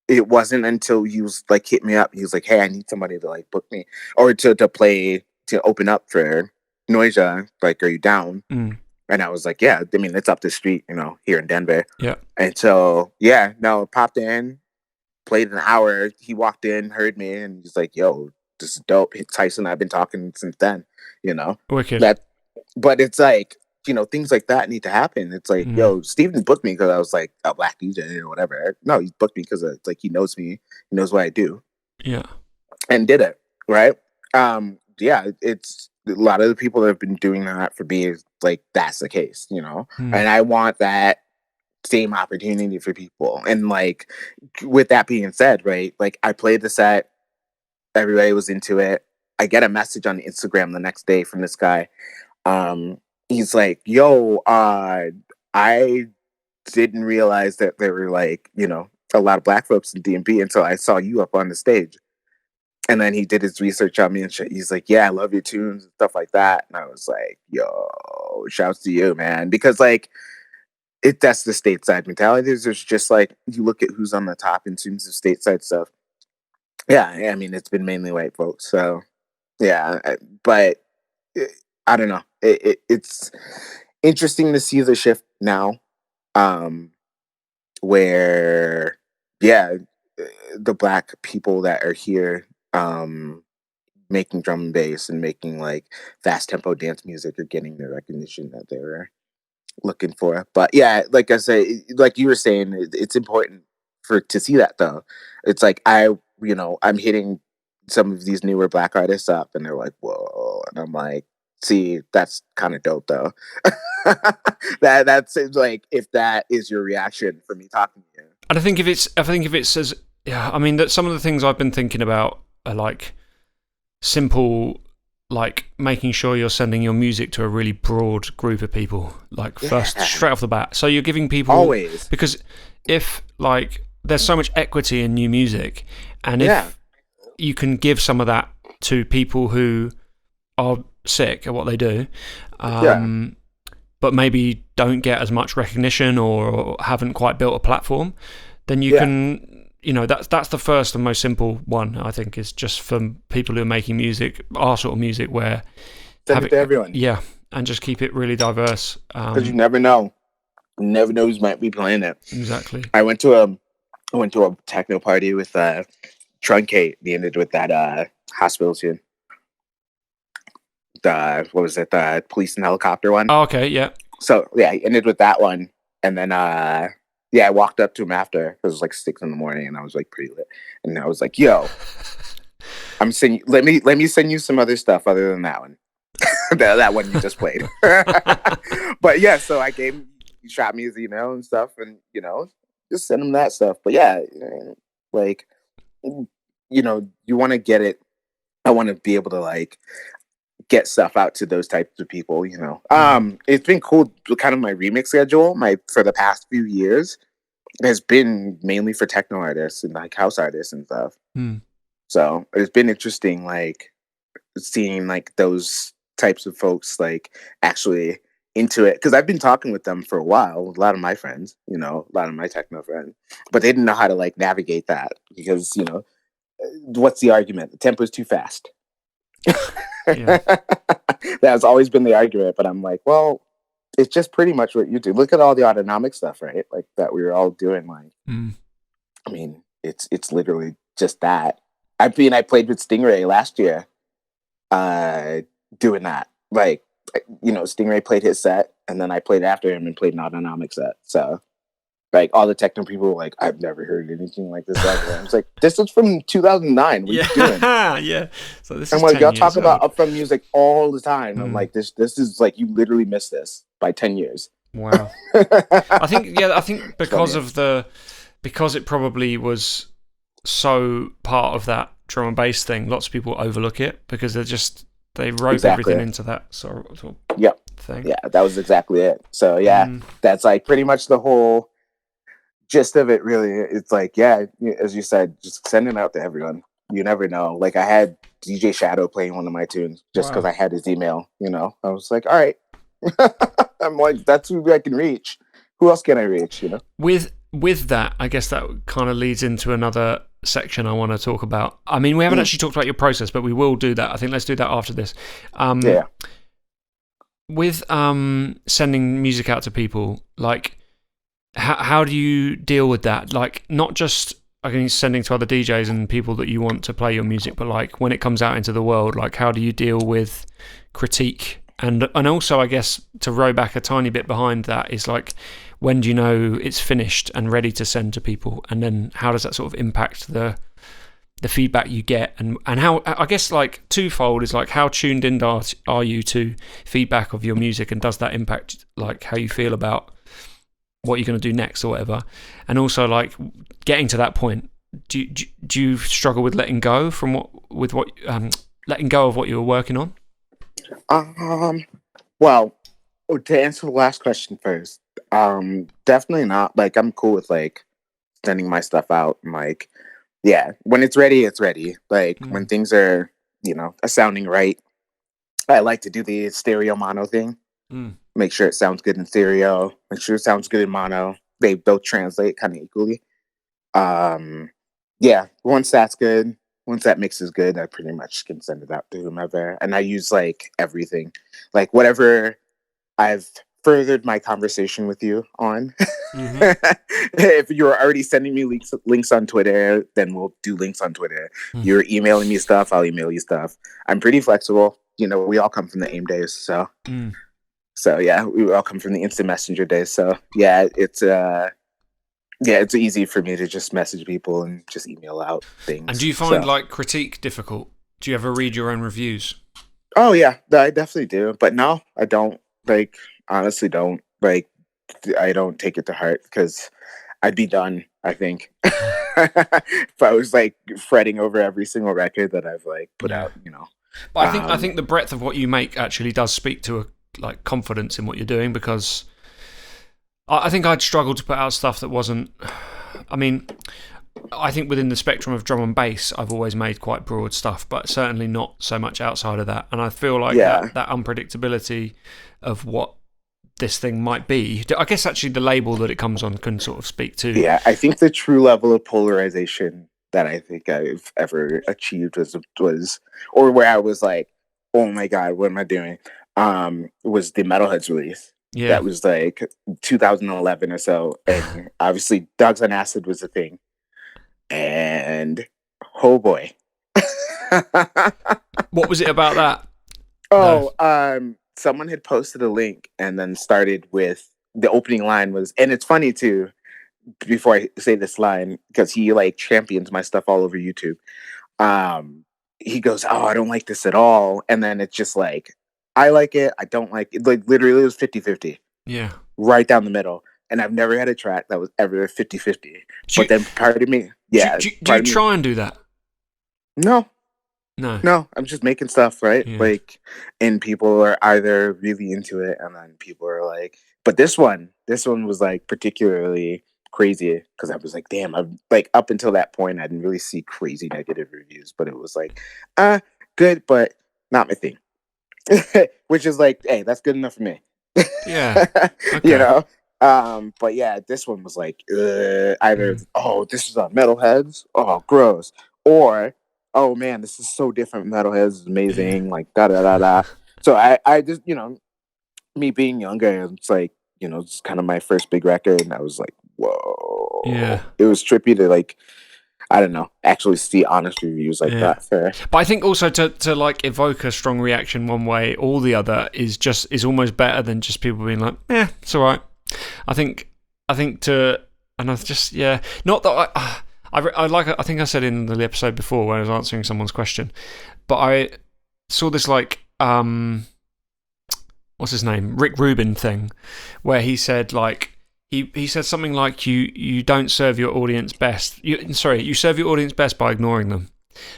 it wasn't until he was like hit me up. He was like, "Hey, I need somebody to like book me or to play, to open up for Noisia. Like, are you down?" And I was like, yeah, I mean, it's up the street, you know, here in Denver. Yeah. And so, yeah, no, popped in, played an hour. He walked in, heard me, and he's like, yo, this is dope. Tyson and I've been talking since then, you know. Wicked. But it's like, you know, things like that need to happen. It's like, yo, Steven booked me because I was like a black DJ or whatever. No, he booked me because it's like he knows me. He knows what I do. Yeah. And did it, right? Yeah, it's a lot of the people that have been doing that for me is like, that's the case, you know? And I want that same opportunity for people. And like, with that being said, right, like I played the set, everybody was into it. I get a message on Instagram the next day from this guy. He's like, yo, I didn't realize that there were like, you know, a lot of black folks in DMV until I saw you up on the stage. And then he did his research on me and shit. He's like, yeah, I love your tunes and stuff like that. And I was like, yo, shouts to you, man. Because like, that's the stateside mentality. There's just like, you look at who's on the top in terms of stateside stuff. Yeah, I mean, it's been mainly white folks. So yeah, but I don't know. It's interesting to see the shift now, where, yeah, the black people that are here, making drum and bass and making like fast tempo dance music are getting the recognition that they were looking for. But yeah, like I say, like you were saying, it's important to see that though. It's like I'm hitting some of these newer black artists up and they're like, whoa, and I'm like, see, that's kind of dope though. That's like, if that is your reaction for me talking to you. And I think if it's as, yeah, I mean, that some of the things I've been thinking about are like simple, like making sure you're sending your music to a really broad group of people, like first, straight off the bat. So you're giving people, always, because if like there's so much equity in new music, and if you can give some of that to people who are sick at what they do, but maybe don't get as much recognition or haven't quite built a platform, then you can, you know, that's the first and most simple one, I think, is just for people who are making music, our sort of music, where send it to everyone. Yeah, and just keep it really diverse. Because you never know. You never know who might be playing it. Exactly. I went to a techno party with Truncate. They ended with that hospital tune. What was it? The police and helicopter one. Oh, okay, yeah. So yeah, I ended with that one, and then I walked up to him after. It was like 6 a.m, and I was like pretty lit, and I was like, "Yo, I'm sending. Let me send you some other stuff other than that one, that one you just played." But yeah, so I gave him. He shot me his email and stuff, and you know, just send them that stuff. But yeah, like, you know, you want to get it. I want to be able to like get stuff out to those types of people, you know. It's been cool. Kind of my remix schedule, for the past few years has been mainly for techno artists and like house artists and stuff. So it's been interesting, like seeing like those types of folks like actually into it, because I've been talking with them for a while. A lot of my friends, you know, a lot of my techno friends, but they didn't know how to like navigate that because, you know, what's the argument? The tempo is too fast. That's always been the argument, but I'm like, well, it's just pretty much what you do. Look at all the autonomic stuff, right? Like that we were all doing. Like, I mean, it's literally just that. I played with Stingray last year, doing that. Like, you know, Stingray played his set, and then I played after him and played an autonomic set. So, like, all the techno people were like, I've never heard anything like this ever. I was like, this is from 2009. What are you doing? Yeah. So this I'm is like, y'all talk old. about upfront music all the time. I'm like, this is like, you literally missed this by 10 years. Wow. I think because it probably was so part of that drum and bass thing, lots of people overlook it because they rope everything into that sort of thing. Yeah, that was exactly it. So yeah, that's like pretty much the whole gist of it, really. It's like, yeah, as you said, just send it out to everyone. You never know. Like, I had DJ Shadow playing one of my tunes just because I had his email, you know. I was like, all right. I'm like, that's who I can reach. Who else can I reach, you know? With that, I guess that kind of leads into another section I want to talk about. I mean, we haven't actually talked about your process, but we will do that. I think let's do that after this. With sending music out to people, like, how do you deal with that? Like, not just sending to other DJs and people that you want to play your music, but like when it comes out into the world, like how do you deal with critique? And also, I guess, to row back a tiny bit behind that is like, when do you know it's finished and ready to send to people? And then how does that sort of impact the feedback you get? And how, I guess, like twofold is like, how tuned in are you to feedback of your music, and does that impact like how you feel about what you're going to do next or whatever? And also, like, getting to that point, do you struggle with letting go letting go of what you were working on? Well, to answer the last question first, definitely not. Like, I'm cool with like sending my stuff out and like, yeah, when it's ready, it's ready. Like when things are, you know, sounding right, I like to do the stereo mono thing. Make sure it sounds good in stereo. Make sure it sounds good in mono. They both translate kind of equally. Yeah, once that's good, once that mix is good, I pretty much can send it out to whomever. And I use like everything, like whatever I've furthered my conversation with you on. If you're already sending me links on Twitter, then we'll do links on Twitter. You're emailing me stuff, I'll email you stuff. I'm pretty flexible. You know, we all come from the AIM days, so. So yeah, we all come from the instant messenger days. So yeah, it's easy for me to just message people and just email out things. And do you find like critique difficult? Do you ever read your own reviews? Oh yeah, I definitely do. But no, I don't. Like, honestly, don't. Like, I don't take it to heart because I'd be done, I think. If I was like fretting over every single record that I've like put out, you know. But I think the breadth of what you make actually does speak to a like confidence in what you're doing, because I think I'd struggle to put out stuff that wasn't. I mean, I think within the spectrum of drum and bass, I've always made quite broad stuff, but certainly not so much outside of that. And I feel like that unpredictability of what this thing might be, I guess actually the label that it comes on can sort of speak to. Yeah, I think the true level of polarization that I think I've ever achieved was or where I was like, oh my God, what am I doing? Was the Metalheads release. Yeah. That was like 2011 or so. And obviously Dogs on Acid was a thing. And oh boy. What was it about that? Someone had posted a link and then started with the opening line was, and it's funny too, before I say this line, because he like champions my stuff all over YouTube. He goes, oh, I don't like this at all. And then it's just like, I like it, I don't like it. Like literally it was 50-50. Yeah. Right down the middle. and I've never had a track that was ever 50-50. But then part of me, yeah. Do you try and do that? No. No, I'm just making stuff, right? Yeah. Like, and people are either really into it, and then people are like, but this one was like particularly crazy because I was like, damn, I'm like, up until that point, I didn't really see crazy negative reviews, but it was like, good, but not my thing. Which is like, hey, that's good enough for me. Yeah. Okay. You know? But yeah, this one was like, either, this is on Metalheads, gross, or, oh man, this is so different. Metalheads is amazing, like da da da da. So I just, me being younger, it's like, it's kind of my first big record, and I was like, whoa. Yeah. It was trippy to like, I don't know, actually see honest reviews like that. Fair. But I think also to like evoke a strong reaction one way or the other is almost better than just people being like, it's all right. I think and I've just, not that I like, I think I said in the episode before when I was answering someone's question, but I saw this like, what's his name? Rick Rubin thing, where he said like, he said something like you don't serve your audience best. You serve your audience best by ignoring them.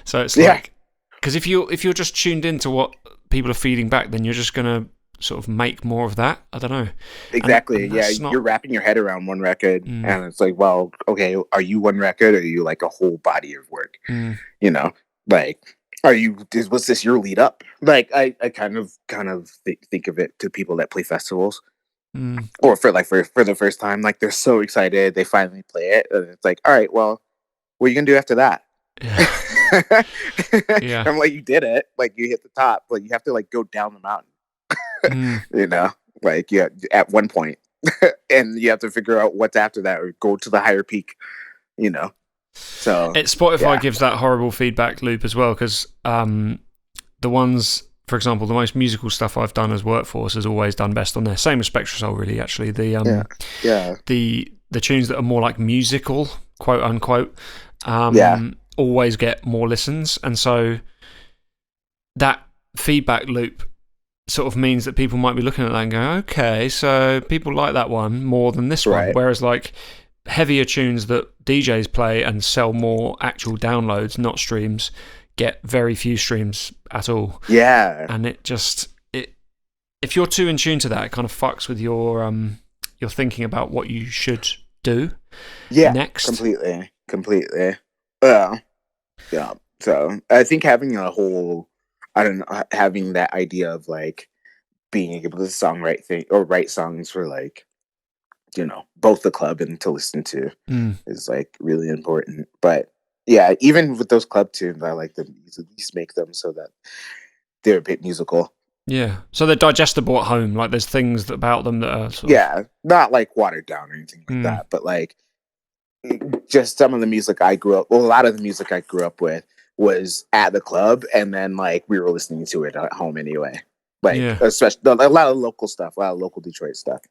So it's like, because if you're just tuned into what people are feeding back, then you're just gonna sort of make more of that. I don't know. Exactly. And you're wrapping your head around one record, and it's like, well, okay, are you one record, or are you like a whole body of work? Like, was this your lead up? Like, I kind of think of it to people that play festivals. Or for the first time, like they're so excited they finally play it, and it's like, all right, well, what are you gonna do after that? Yeah. I'm like, you did it, like you hit the top, but you have to like go down the mountain. Like at one point, and you have to figure out what's after that, or go to the higher peak. So Spotify gives that horrible feedback loop as well, because the ones, for example, the most musical stuff I've done as Workforce has always done best on there. Same as Spectrasoul, really. Actually, the tunes that are more like musical, quote unquote, always get more listens, and so that feedback loop sort of means that people might be looking at that and going, okay, so people like that one more than this one, whereas like heavier tunes that DJs play and sell more actual downloads, not streams, get very few streams at all. Yeah. And if you're too in tune to that, it kind of fucks with your thinking about what you should do next. Completely. Yeah. So I think having having that idea of like being able to write songs for like, both the club and to listen to is like really important. But yeah, even with those club tunes, I like to at least make them so that they're a bit musical. Yeah, so they're digestible at home. Like there's things about them that are sort of... not like watered down or anything like that, but like just some of the music I grew up. Well, a lot of the music I grew up with was at the club, and then like we were listening to it at home anyway. Like especially a lot of local stuff, a lot of local Detroit stuff.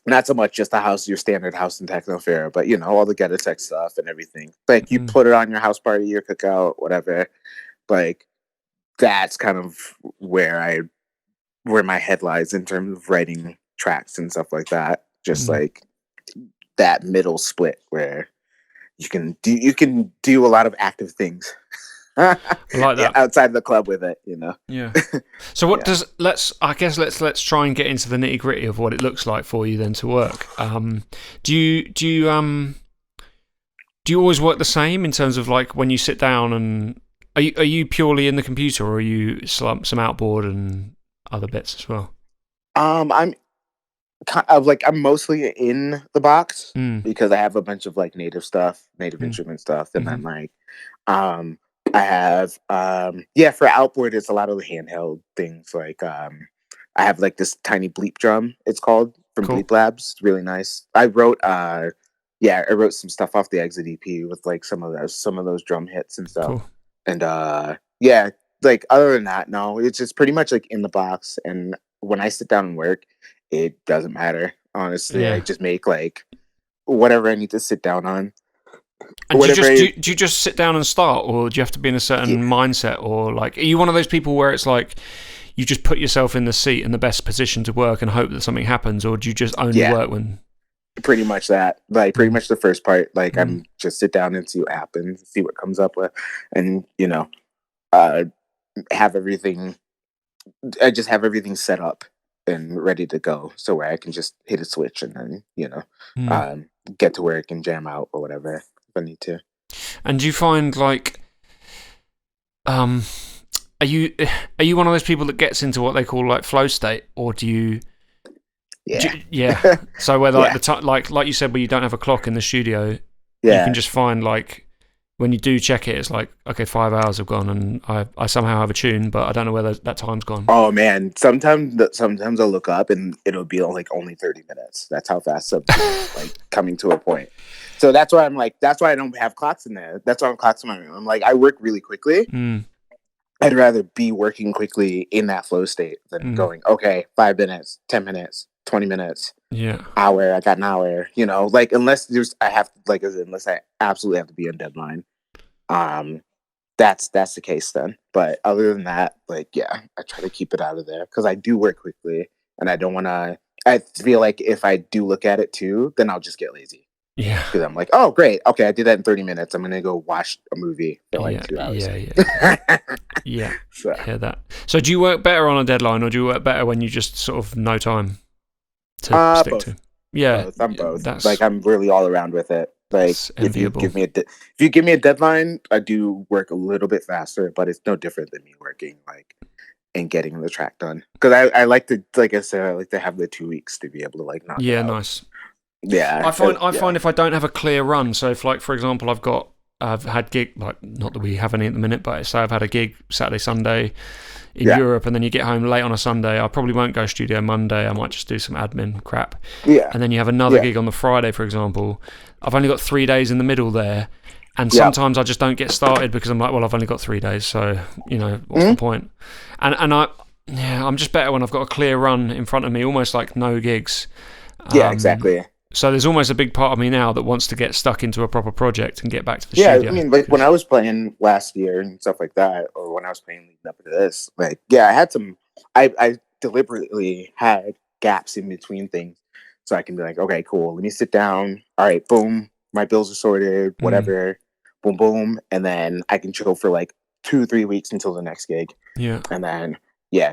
Not so much just your standard house and techno fare, but all the Ghetto Tech stuff and everything. Like you put it on your house party, your cookout, whatever. Like that's kind of where my head lies in terms of writing tracks and stuff like that. Just like that middle split where you can do a lot of active things. I like that. Outside the club with it, Yeah. So what does let's try and get into the nitty gritty of what it looks like for you then to work. Do you always work the same in terms of like when you sit down, and are you purely in the computer, or are you some outboard and other bits as well? I'm kind of like I'm mostly in the box because I have a bunch of like native instrument stuff, and then like I have for outboard it's a lot of the handheld things. Like I have like this tiny bleep drum, it's called, from Bleep Labs. It's really nice. I wrote some stuff off the Exit EP with like some of those drum hits and stuff. Cool. And like other than that, no, it's just pretty much like in the box. And when I sit down and work, it doesn't matter. Honestly, I just make like whatever I need to sit down on. And do you just sit down and start, or do you have to be in a certain mindset, or like, are you one of those people where it's like you just put yourself in the seat in the best position to work and hope that something happens, or do you just only work when? Pretty much that. Like pretty much the first part. Like I'm just sit down and see what happens, see what comes up with, and uh, have everything. I just have everything set up and ready to go, so where I can just hit a switch and then um, get to work and jam out or whatever if I need to. And do you find like, are you one of those people that gets into what they call like flow state, or do you? Yeah. So where like like you said, where you don't have a clock in the studio, you can just find like when you do check it, it's like, okay, 5 hours have gone, and I somehow have a tune, but I don't know where that time's gone. Oh man, sometimes I'll look up and it'll be like only 30 minutes. That's how fast something's like coming to a point. So that's why I don't have clocks in there. That's why I'm clocks in my room. I'm like, I work really quickly. I'd rather be working quickly in that flow state than going, okay, 5 minutes, 10 minutes, 20 minutes, hour. I got an hour. Like unless I absolutely have to be on deadline. That's the case then. But other than that, like, yeah, I try to keep it out of there because I do work quickly and I don't want to. I feel like if I do look at it too, then I'll just get lazy. Yeah. Because I'm like, oh, great. Okay, I did that in 30 minutes. I'm going to go watch a movie for like 2 hours. Yeah. So. Hear that. So do you work better on a deadline, or do you work better when you just sort of no time to stick both. to? Yeah. Both. I'm both. Like, I'm really all around with it. Like, if you give me a deadline, I do work a little bit faster, but it's no different than me working like and getting the track done. Because I like to, like I said, I like to have the 2 weeks to be able to like knock it out. Nice. Yeah, I find if I don't have a clear run, so if like for example I've had gig, like not that we have any at the minute, but say I've had a gig Saturday, Sunday in Europe, and then you get home late on a Sunday, I probably won't go studio Monday. I might just do some admin crap. Yeah, and then you have another gig on the Friday, for example. I've only got 3 days in the middle there, and sometimes I just don't get started because I'm like, well, I've only got 3 days, so what's the point? And I'm just better when I've got a clear run in front of me, almost like no gigs. Yeah, exactly. So there's almost a big part of me now that wants to get stuck into a proper project and get back to the studio. Yeah, I mean, like when I was playing last year and stuff like that, or when I was playing leading up to this, like, I had some, I deliberately had gaps in between things so I can be like, okay, cool, let me sit down. All right, boom, my bills are sorted, whatever, boom, boom. And then I can chill for like 2-3 weeks until the next gig. Yeah. And then,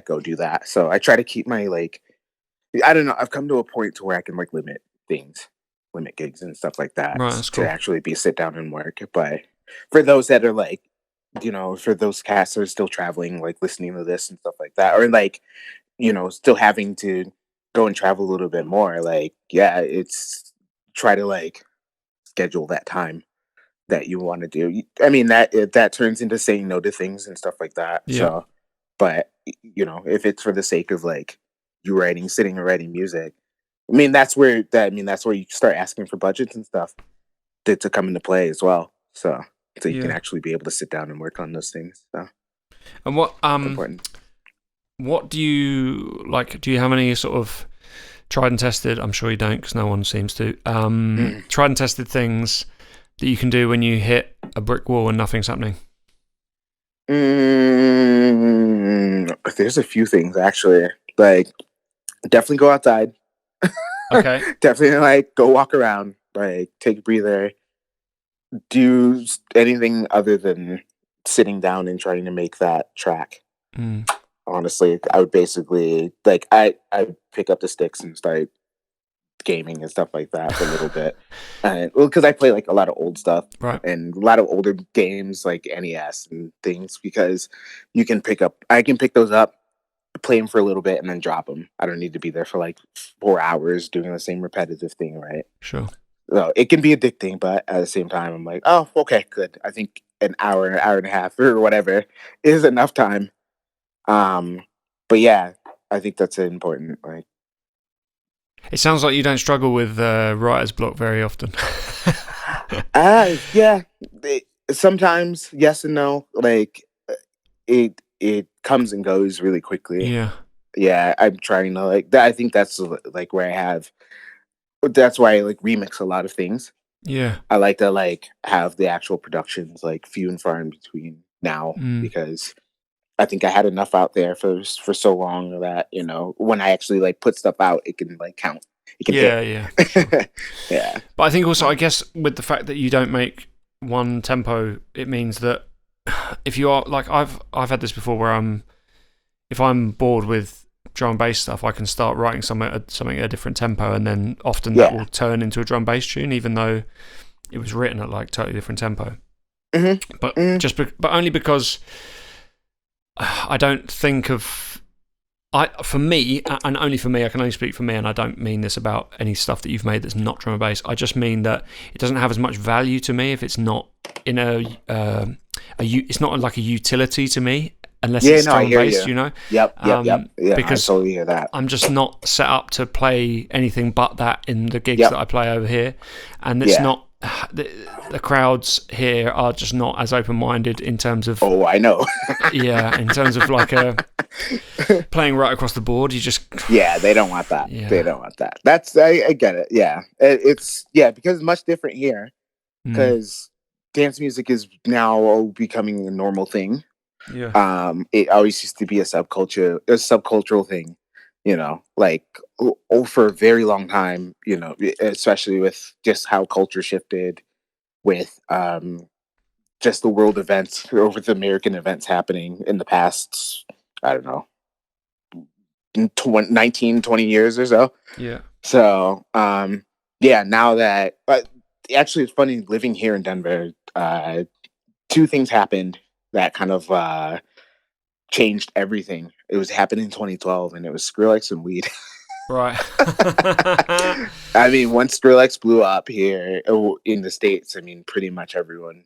go do that. So I try to keep my, like, I don't know, I've come to a point to where I can like limit gigs and stuff like that to actually be sit down and work. But for those that are like, for those cats that are still traveling, like listening to this and stuff like that, or like, still having to go and travel a little bit more, like, it's try to like schedule that time that you want to do. I mean, that turns into saying no to things and stuff like that. Yeah. So, but if it's for the sake of like you sitting and writing music, I mean, that's where you start asking for budgets and stuff to come into play as well. So you can actually be able to sit down and work on those things. So. And what do you like? Do you have any sort of tried and tested? I'm sure you don't, because no one seems to. Tried and tested things that you can do when you hit a brick wall and nothing's happening. There's a few things actually. Like, definitely go outside. Okay. Definitely like go walk around, like take a breather, do anything other than sitting down and trying to make that track. Honestly, I would basically like I pick up the sticks and start gaming and stuff like that for a little bit. And because I play like a lot of old stuff, right, and a lot of older games like NES and things, because I can pick those up, play them for a little bit, and then drop them. I don't need to be there for like 4 hours doing the same repetitive thing, right? Sure. So it can be addicting, but at the same time, I'm like, oh, okay, good. I think an hour and a half, or whatever, is enough time. But yeah, I think that's important. Like, it sounds like you don't struggle with writer's block very often. Yeah. Sometimes yes and no. Like, it comes and goes really quickly. Yeah. Yeah, I'm trying to like that. I think that's like where that's why I like remix a lot of things. Yeah. I like to like have the actual productions like few and far in between now, because I think I had enough out there for so long that, when I actually like put stuff out, it can like count. It can Yeah, hit. yeah, for sure. Yeah. But I think also, I guess, with the fact that you don't make one tempo, it means that if you are like I've had this before where if I'm bored with drum and bass stuff, I can start writing something at a different tempo, and then often that will turn into a drum bass tune, even though it was written at like totally different tempo. Mm-hmm. But but only because I don't think of. For me, and only for me, I can only speak for me, and I don't mean this about any stuff that you've made that's not drum and bass. I just mean that it doesn't have as much value to me if it's not in it's not like a utility to me unless it's drum and bass, you know? Yep. Yeah, because I totally hear that. I'm just not set up to play anything but that in the gigs that I play over here, and it's not. The crowds here are just not as open-minded in terms of. Oh, I know. In terms of like playing right across the board, you just. Yeah, they don't want that. Yeah. They don't want that. That's I get it. Yeah, it's because it's much different here. Because dance music is now becoming a normal thing. Yeah. It always used to be a subcultural thing. You know, like for a very long time, you know, especially with just how culture shifted with just the world events or with American events happening in the past, I don't know, 19, 20 years or so. Yeah. So, now that, actually it's funny living here in Denver, two things happened that kind of changed everything. It was happening in 2012, and it was Skrillex and weed. Right. I mean, once Skrillex blew up here in the States, I mean, pretty much everyone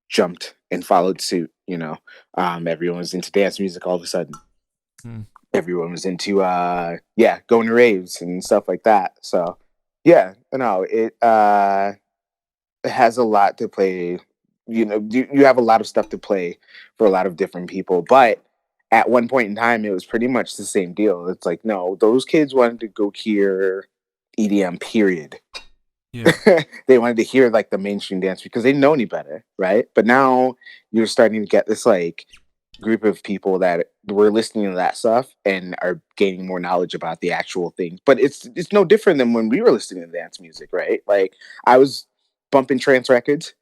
jumped and followed suit. You know, everyone was into dance music all of a sudden. Everyone was into going to raves and stuff like that. So it has a lot to play. You know, you have a lot of stuff to play for a lot of different people, but at one point in time, it was pretty much the same deal. It's like, no, those kids wanted to go hear EDM, period. Yeah. They wanted to hear like the mainstream dance because they didn't know any better, right? But now you're starting to get this like group of people that were listening to that stuff and are gaining more knowledge about the actual thing. But it's no different than when we were listening to dance music, right? Like I was bumping trance records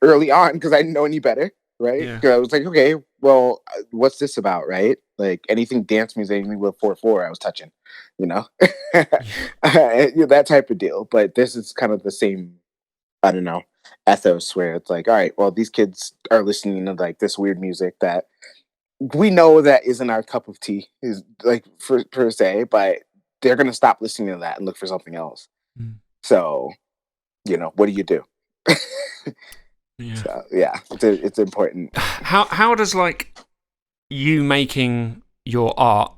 early on because I didn't know any better, right? Because I was like, okay, well, what's this about, right? Like anything dance music, anything with 4/4, I was touching, you know, that type of deal. But this is kind of the same, I don't know, ethos where it's like, all right, well, these kids are listening to like this weird music that we know that isn't our cup of tea, is like per se, but they're gonna stop listening to that and look for something else. So, you know, what do you do? So, it's important. How does like you making your art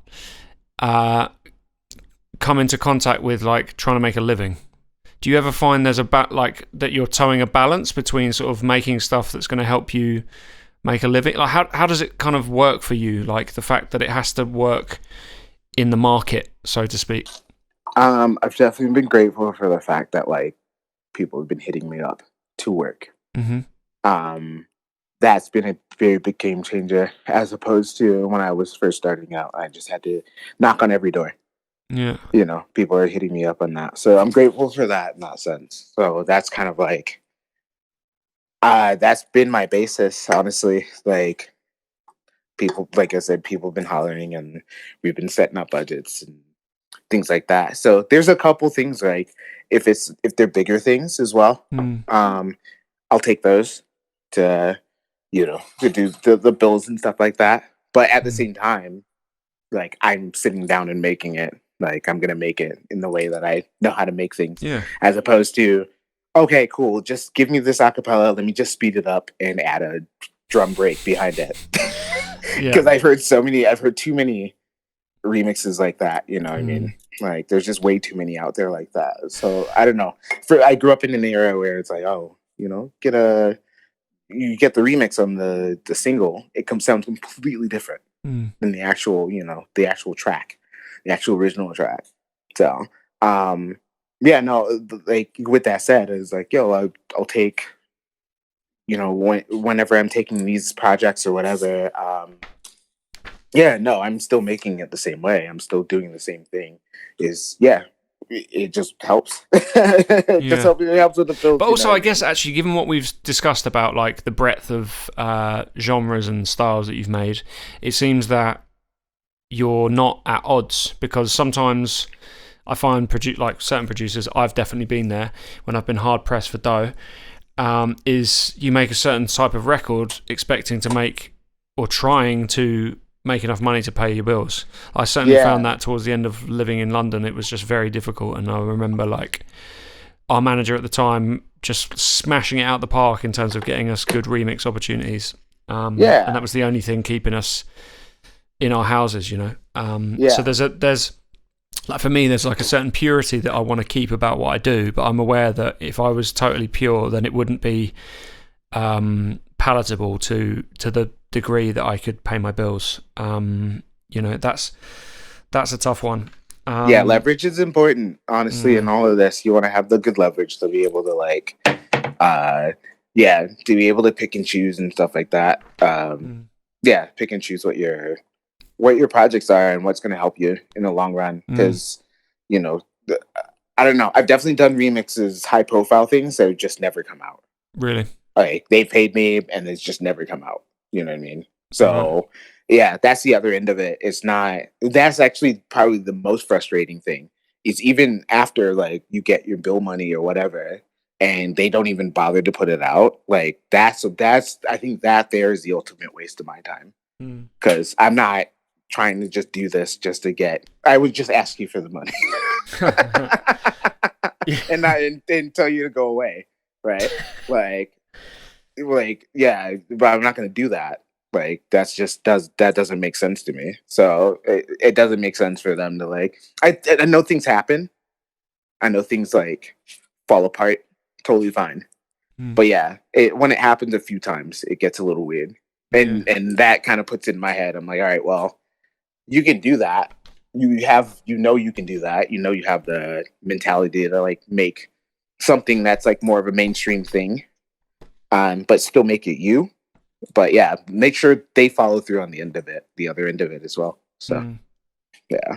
come into contact with like trying to make a living? Do you ever find there's like that you're towing a balance between sort of making stuff that's going to help you make a living? Like how does it kind of work for you? Like the fact that it has to work in the market, so to speak. I've definitely been grateful for the fact that like people have been hitting me up to work. That's been a very big game changer as opposed to when I was first starting out. I just had to knock on every door. Yeah. You know, people are hitting me up on that. So I'm grateful for that in that sense. So that's kind of like, that's been my basis, honestly. Like people, like I said, people have been hollering and we've been setting up budgets and things like that. So there's a couple things like if they're bigger things as well, I'll take those to, you know, to do the bills and stuff like that. But at the same time, like I'm sitting down and making it. Like I'm gonna make it in the way that I know how to make things. Yeah. As opposed to, okay, cool, just give me this acapella, let me just speed it up and add a drum break behind it. Because I've heard too many remixes like that, you know what I mean? Like there's just way too many out there like that. So I don't know. I grew up in an era where it's like, oh, you know, you get the remix on the single, it sounds completely different than the actual, you know, the actual track, the actual original track. So like with that said, it's like, yo, I'll take, you know, whenever I'm taking these projects or whatever, I'm still making it the same way. I'm still doing the same thing. it just helps. It just helps. It helps with the films. But also, I guess actually, given what we've discussed about like the breadth of genres and styles that you've made, it seems that you're not at odds, because sometimes I find like certain producers, I've definitely been there when I've been hard pressed for dough. Is you make a certain type of record expecting to make or trying to make enough money to pay your bills. I certainly found that towards the end of living in London, it was just very difficult. And I remember like our manager at the time just smashing it out the park in terms of getting us good remix opportunities. And that was the only thing keeping us in our houses, you know. So there's like, for me, there's like a certain purity that I want to keep about what I do, but I'm aware that if I was totally pure, then it wouldn't be palatable to the degree that I could pay my bills. You know, that's a tough one. Leverage is important, honestly, in all of this. You want to have the good leverage to be able to like to be able to pick and choose and stuff like that. Pick and choose what your projects are and what's going to help you in the long run, because you know, I don't know, I've definitely done remixes, high profile things that just never come out. Really? Like they paid me and it's just never come out. You know what I mean? So that's the other end of it. It's not, that's actually probably the most frustrating thing, is even after like you get your bill money or whatever and they don't even bother to put it out. Like that's I think that there is the ultimate waste of my time, because I'm not trying to just do this just to get, I would just ask you for the money and not and tell you to go away, right? like yeah, but I'm not going to do that. Like that doesn't make sense to me. So it doesn't make sense for them to like, I know things happen, I know things like fall apart, totally fine. But yeah, when it happens a few times, it gets a little weird. And that kind of puts it in my head. I'm like, all right, well, you can do that. You can do that. You know, you have the mentality to like make something that's like more of a mainstream thing, but still make it you. But yeah, make sure they follow through on the other end of it as well. So yeah,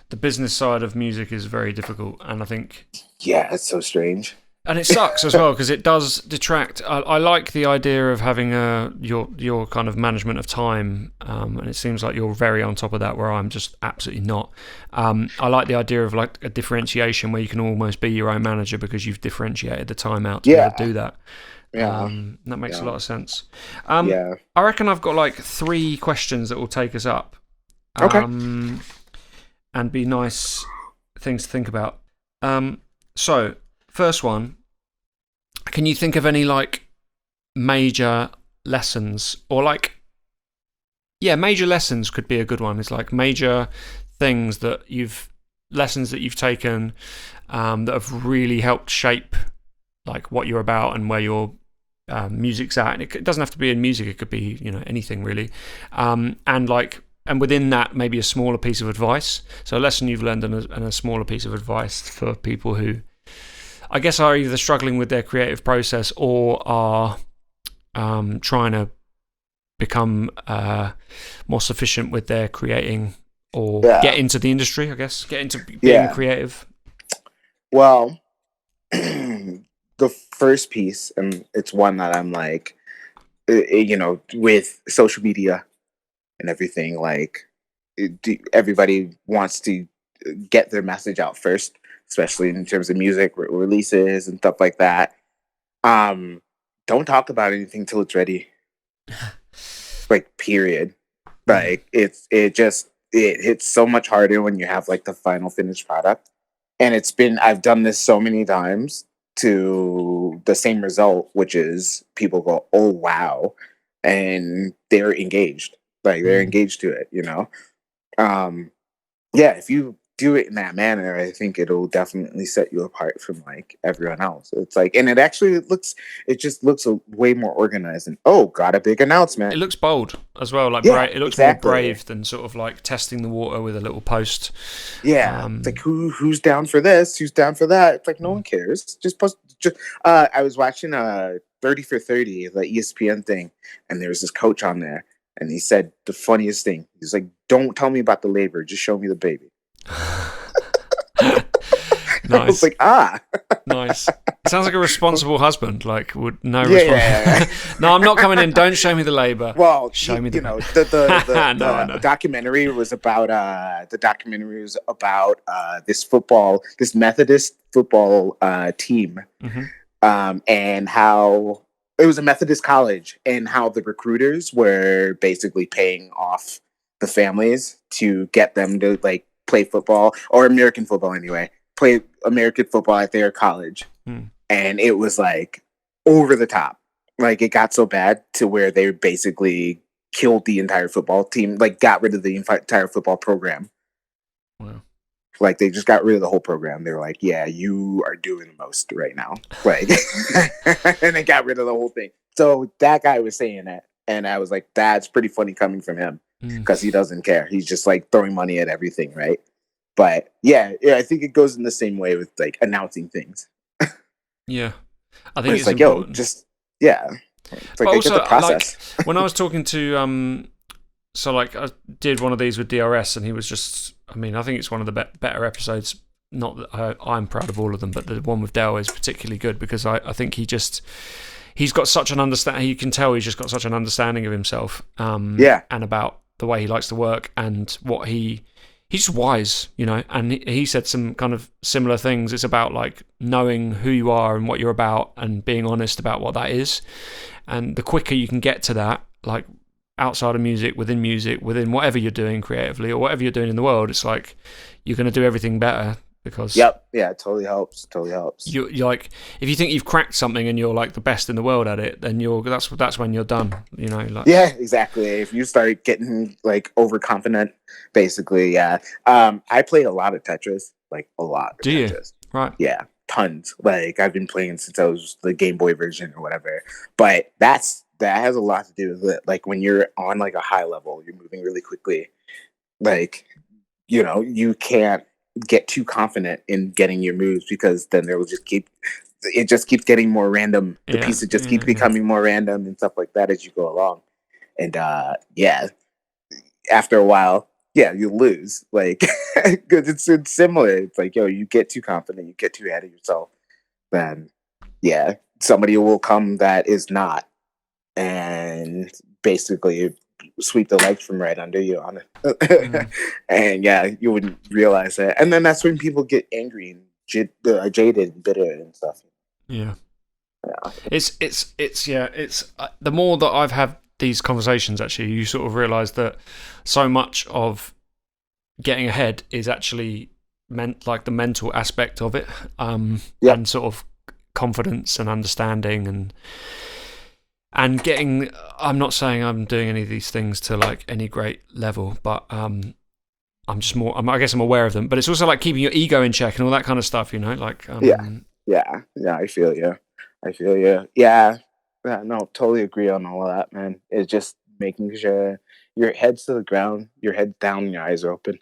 the business side of music is very difficult, and I think it's so strange. And it sucks as well, because it does detract. I like the idea of having your kind of management of time, and it seems like you're very on top of that, where I'm just absolutely not. I like the idea of like a differentiation where you can almost be your own manager because you've differentiated the time out to be able to do that. That makes a lot of sense. I reckon I've got like 3 questions that will take us up. Okay. And be nice things to think about. So, first one, can you think of any like major lessons, or like, major lessons could be a good one. It's like major things lessons that you've taken that have really helped shape like what you're about and where your music's at. And it doesn't have to be in music, it could be, you know, anything really. And within that, maybe a smaller piece of advice. So a lesson you've learned and a smaller piece of advice for people who, I guess, are either struggling with their creative process or are trying to become more sufficient with their creating, or get into the industry, I guess, get into being creative. Well, the first piece, and it's one that I'm like, you know, with social media and everything, like everybody wants to get their message out first, especially in terms of music releases and stuff like that. Don't talk about anything till it's ready. Like, period. Like it hits so much harder when you have like the final finished product. And I've done this so many times to the same result, which is people go, oh wow, and they're engaged. Like they're engaged to it, you know? If you do it in that manner, I think it'll definitely set you apart from like everyone else. It's like, and it just looks way more organized, and got a big announcement. It looks bold as well, like it looks more brave than sort of like testing the water with a little post. It's like who's down for this, who's down for that. It's like no one cares, just post. I was watching 30 for 30, the ESPN thing, and there was this coach on there, and he said the funniest thing. He's like, don't tell me about the labor, just show me the baby. I was like, Nice. It sounds like a responsible husband. Like, would no Yeah. No, I'm not coming in. Don't show me the labor. Well, show me the the documentary was about this Methodist football team, and how it was a Methodist college, and how the recruiters were basically paying off the families to get them to like play football, or American football anyway. Play American football at their college. And it was like over the top. Like it got so bad to where they basically killed the entire football team, like got rid of the entire football program. Wow. Like they just got rid of the whole program. They were like, yeah, you are doing the most right now. Like, and they got rid of the whole thing. So that guy was saying that. And I was like, that's pretty funny coming from him, because he doesn't care. He's just like throwing money at everything. Right. But yeah, I think it goes in the same way with like announcing things. Yeah, I think it's like, important. It's like I get the process. Like, when I was talking to so like I did one of these with DRS, and he was just, I mean, I think it's one of the better episodes. Not that I'm proud of all of them, but the one with Dell is particularly good, because I think he's got such an understanding. You can tell he's just got such an understanding of himself, and about the way he likes to work, and what he's wise, you know, and he said some kind of similar things. It's about like knowing who you are and what you're about, and being honest about what that is. And the quicker you can get to that, like outside of music, within whatever you're doing creatively, or whatever you're doing in the world, it's like you're going to do everything better. Because it totally helps. You're like, if you think you've cracked something and you're like the best in the world at it, then that's when you're done, you know. Like, yeah, exactly. If you start getting like overconfident, basically, I play a lot of Tetris, like a lot. Do you? Right. Yeah, tons. Like I've been playing since I was the Game Boy version or whatever. But that has a lot to do with it. Like when you're on like a high level, you're moving really quickly. Like, you know, you can't get too confident in getting your moves, because then it just keeps getting more random. The pieces just keep becoming more random and stuff like that as you go along. And after a while, you lose. Like, because it's similar. It's like, you get too confident, you get too ahead of yourself, then somebody will come that is not, and basically sweep the legs from right under you on it. And you wouldn't realize that. And then that's when people get angry and jaded and bitter and stuff. It's the more that I've had these conversations, actually, you sort of realize that so much of getting ahead is actually meant like the mental aspect of it, and sort of confidence and understanding and getting. I'm not saying I'm doing any of these things to like any great level, but I'm just more. I guess I'm aware of them. But it's also like keeping your ego in check and all that kind of stuff, you know. Like I feel you. Yeah, no, totally agree on all of that, man. It's just making sure your head's to the ground, your head's down, and your eyes are open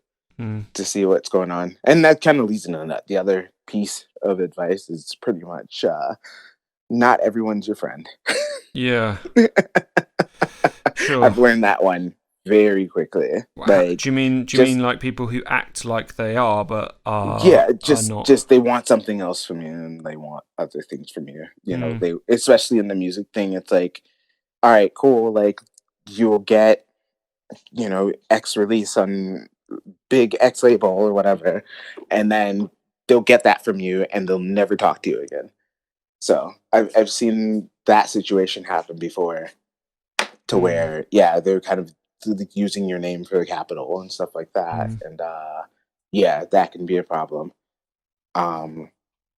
to see what's going on. And that kind of leads into that. The other piece of advice is pretty much not everyone's your friend. Yeah. Sure. I've learned that one very quickly. Wow. Like, do you mean like people who act like they are but are not? Just they want something else from you, and they want other things from you. You know, they, especially in the music thing, it's like, all right, cool, like you'll get, you know, X release on big X label or whatever, and then they'll get that from you and they'll never talk to you again. So I've seen that situation happen before, to where they're kind of using your name for capital and stuff like that, and that can be a problem.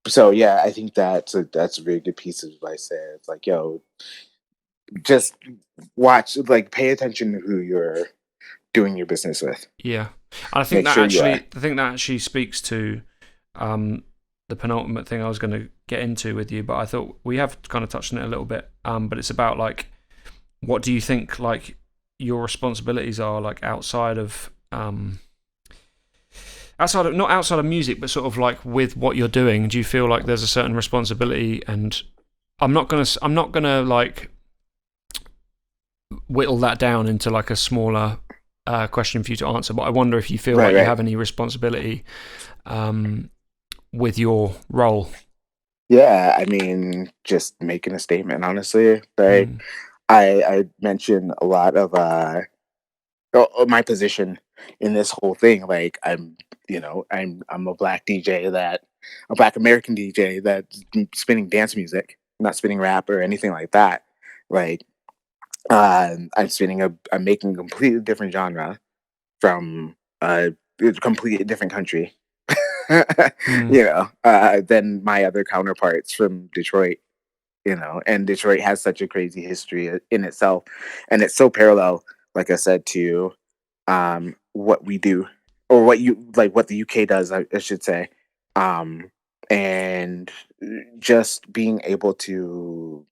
So I think that's a very good piece of advice there. It's like, just watch, like, pay attention to who you're doing your business with. Yeah, I think the thing that actually speaks to the penultimate thing I was going to get into with you, but I thought we have kind of touched on it a little bit. But it's about like, what do you think like your responsibilities are, like outside of not outside of music, but sort of like with what you're doing? Do you feel like there's a certain responsibility? And I'm not gonna like whittle that down into like a smaller question for you to answer, but I wonder if you feel like you have any responsibility with your role? Yeah, I mean, just making a statement, honestly. Like, I mentioned a lot of my position in this whole thing. Like, I'm a black DJ a black American DJ that's spinning dance music, not spinning rap or anything like that. Like, I'm making a completely different genre from a completely different country, than my other counterparts from Detroit. And Detroit has such a crazy history in itself, and it's so parallel, like I said, to what we do, or what the UK does, I should say. And just being able to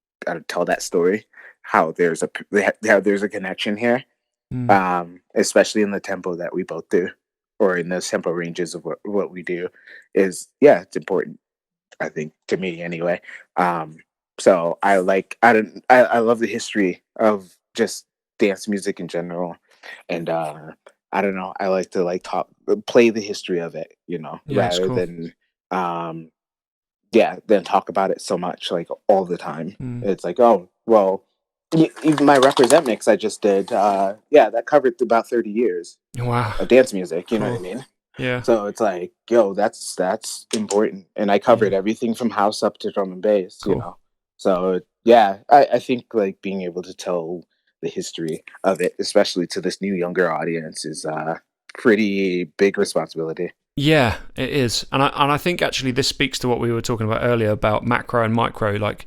tell that story, how there's a connection here, especially in the tempo that we both do, or in those tempo ranges of what we do, it's important, I think, to me anyway. So I love the history of just dance music in general, and I don't know, I like to play the history of it, rather Cool. than than talk about it so much, like, all the time. It's like, oh well, even my Represent mix I just did, that covered about 30 years of dance music. You know what I mean? Yeah. So it's like, yo, that's important, and I covered everything from house up to drum and bass. Cool. So yeah, I think, like, being able to tell the history of it, especially to this new younger audience, is pretty big responsibility. Yeah, it is, and I think actually this speaks to what we were talking about earlier about macro and micro. Like,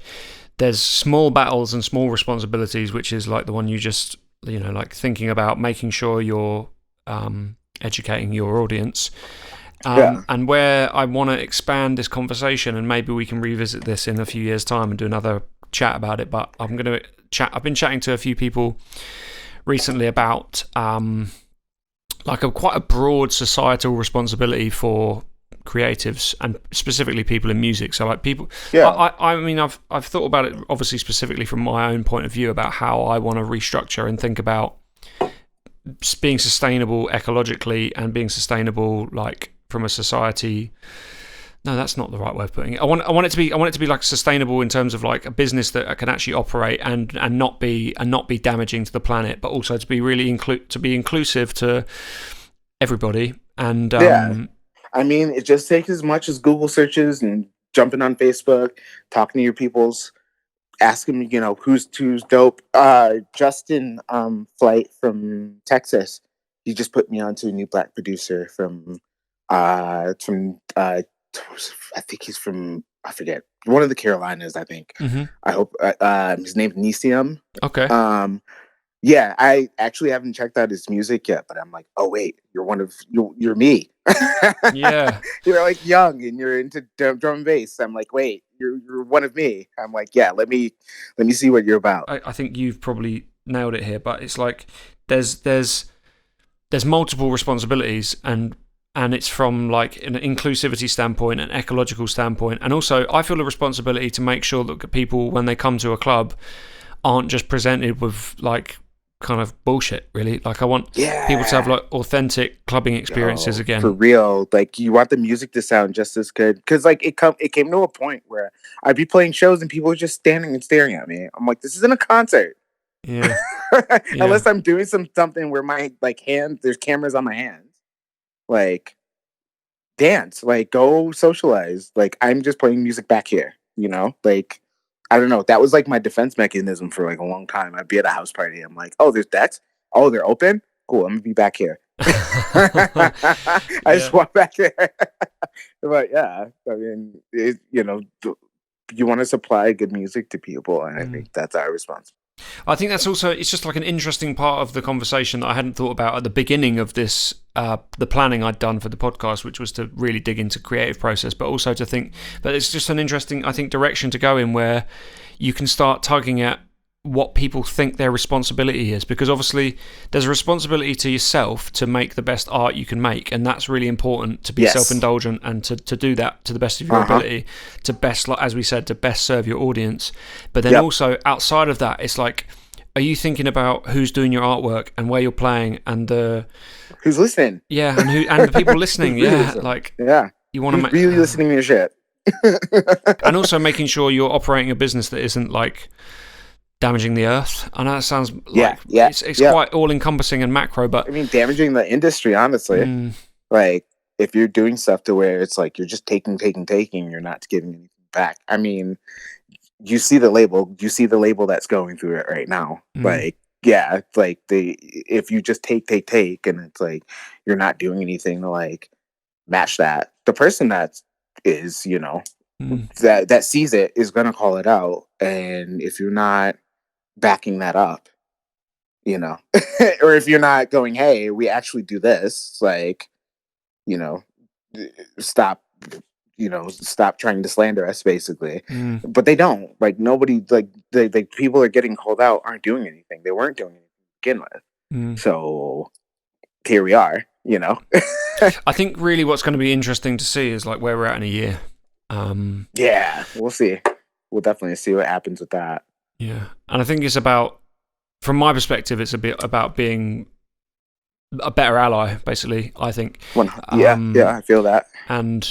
there's small battles and small responsibilities, which is like the one you just, like thinking about making sure you're educating your audience. And where I want to expand this conversation, and maybe we can revisit this in a few years' time and do another chat about it. But I've been chatting to a few people recently about quite a broad societal responsibility for creatives, and specifically people in music. So like people, I mean, I've thought about it obviously specifically from my own point of view about how I want to restructure and think about being sustainable ecologically and being sustainable like from a society. No, that's not the right way of putting it. I want it to be like sustainable in terms of like a business that can actually operate and not be damaging to the planet, but also to be really inclusive to everybody. And I mean, it just takes as much as Google searches and jumping on Facebook, talking to your peoples, asking who's dope. Justin Flight from Texas, he just put me onto a new black producer from I think he's from, I forget, one of the Carolinas, I think. I hope his name's Nisium. Okay. Yeah, I actually haven't checked out his music yet, but I'm like, oh wait, you're me. Yeah. You're like young and you're into drum and bass. I'm like, wait, you're one of me. I'm like, yeah, let me see what you're about. I think you've probably nailed it here, but it's like there's multiple responsibilities, and it's from like an inclusivity standpoint, an ecological standpoint, and also I feel a responsibility to make sure that people, when they come to a club, aren't just presented with like kind of bullshit, really. Like, I want people to have like authentic clubbing experiences again. For real. Like, you want the music to sound just as good, because like it came to a point where I'd be playing shows and people were just standing and staring at me. I'm like, this isn't a concert. Yeah. Unless I'm doing something where my there's cameras on my hands. Like, dance, like, go socialize. Like, I'm just playing music back here, like, I don't know. That was like my defense mechanism for like a long time. I'd be at a house party. I'm like, oh, there's decks. Oh, they're open. Cool. I'm gonna be back here. I just walk back there. But yeah, I mean, you want to supply good music to people, and I think that's our responsibility. I think that's also, it's just like an interesting part of the conversation that I hadn't thought about at the beginning of this, the planning I'd done for the podcast, which was to really dig into creative process, but also to think, but it's just an interesting, I think, direction to go in, where you can start tugging at what people think their responsibility is, because obviously there's a responsibility to yourself to make the best art you can make, and that's really important, to be self-indulgent and to do that to the best of your ability, to best, like, as we said, to best serve your audience. But then also outside of that, it's like, are you thinking about who's doing your artwork and where you're playing and who's listening? Yeah, and the people listening. Yeah, like You want to really listening to your shit. And also making sure you're operating a business that isn't like damaging the earth. I know that sounds like it's quite all-encompassing and macro, but I mean, damaging the industry, honestly. Like, if you're doing stuff to where it's like you're just taking, you're not giving anything back. I mean, you see the label that's going through it right now. Like, yeah, it's like if you just take, and it's like you're not doing anything to like match that, the person that is, you know, that sees it is gonna call it out, and if you're not backing that up, you know, or if you're not going, hey, we actually do this, like, you know, stop trying to slander us, basically. But they don't, like, nobody, like, the people are getting called out aren't doing anything. They weren't doing anything to begin with. So here we are, you know. I think really what's going to be interesting to see is like where we're at in a year. Yeah, we'll see. We'll definitely see what happens with that. Yeah, and I think it's about, from my perspective, it's a bit about being a better ally, basically, I think. I feel that. And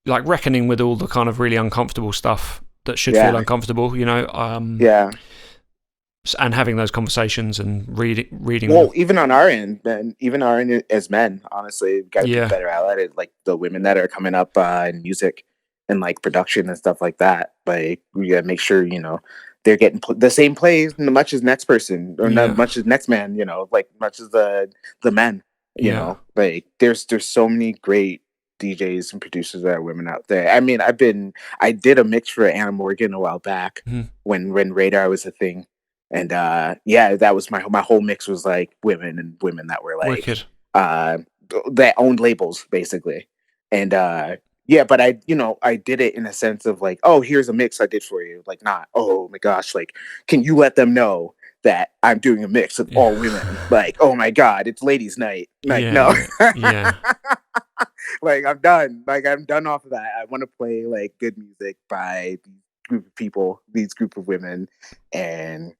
like reckoning with all the kind of really uncomfortable stuff that should feel uncomfortable, you know. And having those conversations and reading. Well, even on our end, as men, honestly, we've got to be better at like the women that are coming up in music and like production and stuff like that. Like, we gotta make sure, you know, they're getting the same plays much as next person, or not much as next man, you know, like much as the men, you know. Like, there's so many great DJs and producers that are women out there. I mean, I did a mix for Anna Morgan a while back when Radar was a thing. And that was my whole mix was like women that were like that owned labels, basically. And but I did it in a sense of like, oh, here's a mix I did for you. Like, not, oh my gosh, like, can you let them know that I'm doing a mix of all women? Like, oh my God, it's ladies' night. Like, no. Like, I'm done. Like, I'm done off of that. I want to play like good music by these group of people, these group of women, and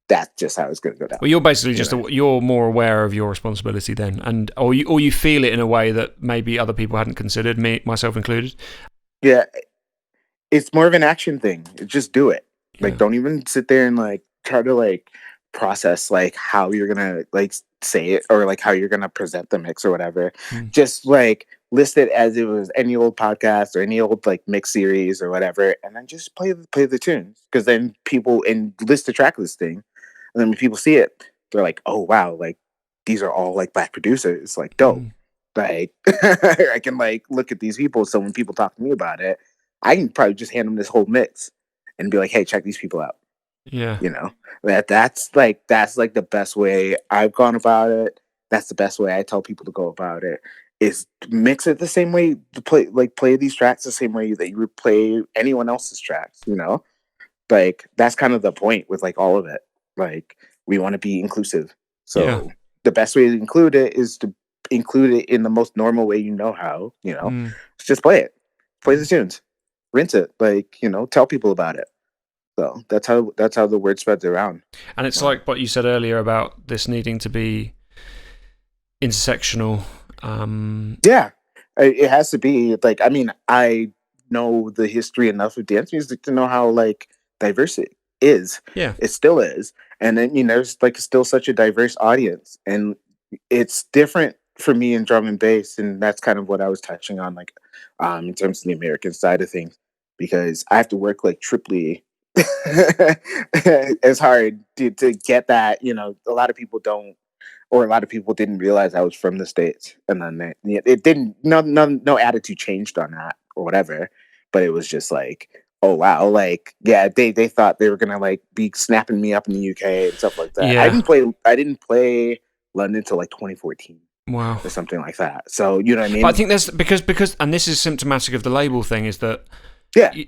that's just how it's going to go down. Well, you're basically you're more aware of your responsibility then, and or you feel it in a way that maybe other people hadn't considered, myself included. Yeah, it's more of an action thing. Just do it. Like, don't even sit there and like try to like process like how you're gonna like say it or like how you're gonna present the mix or whatever. Just like list it as it was any old podcast or any old like mix series or whatever, and then just play the tunes, because then people and list the track listing. And then when people see it, they're like, oh, wow, like, these are all, like, Black producers. Like, dope. Like, I can, like, look at these people. So when people talk to me about it, I can probably just hand them this whole mix and be like, hey, check these people out. Yeah. You know? That's the best way I've gone about it. That's the best way I tell people to go about it, is mix it the same way, play these tracks the same way that you would play anyone else's tracks, you know? Like, that's kind of the point with, like, all of it. Like, we want to be inclusive. So the best way to include it is to include it in the most normal way you know how, you know. Just play it. Play the tunes. Rinse it. Like, you know, tell people about it. So that's how the word spreads around. And it's like what you said earlier about this needing to be intersectional. It has to be. Like, I mean, I know the history enough of dance music to know how like diverse it is. Yeah, it still is. And then, you know, there's like still such a diverse audience, and it's different for me in drum and bass, and that's kind of what I was touching on, like, in terms of the American side of things, because I have to work like triply as hard to get that. You know, a lot of people didn't realize I was from the States, and then it didn't. No attitude changed on that or whatever, but it was just like, oh wow, like, yeah, they thought they were gonna like be snapping me up in the UK and stuff like that. Yeah. I didn't play London until like 2014. Wow. Or something like that. So, you know what I mean? But I think that's because and this is symptomatic of the label thing, is that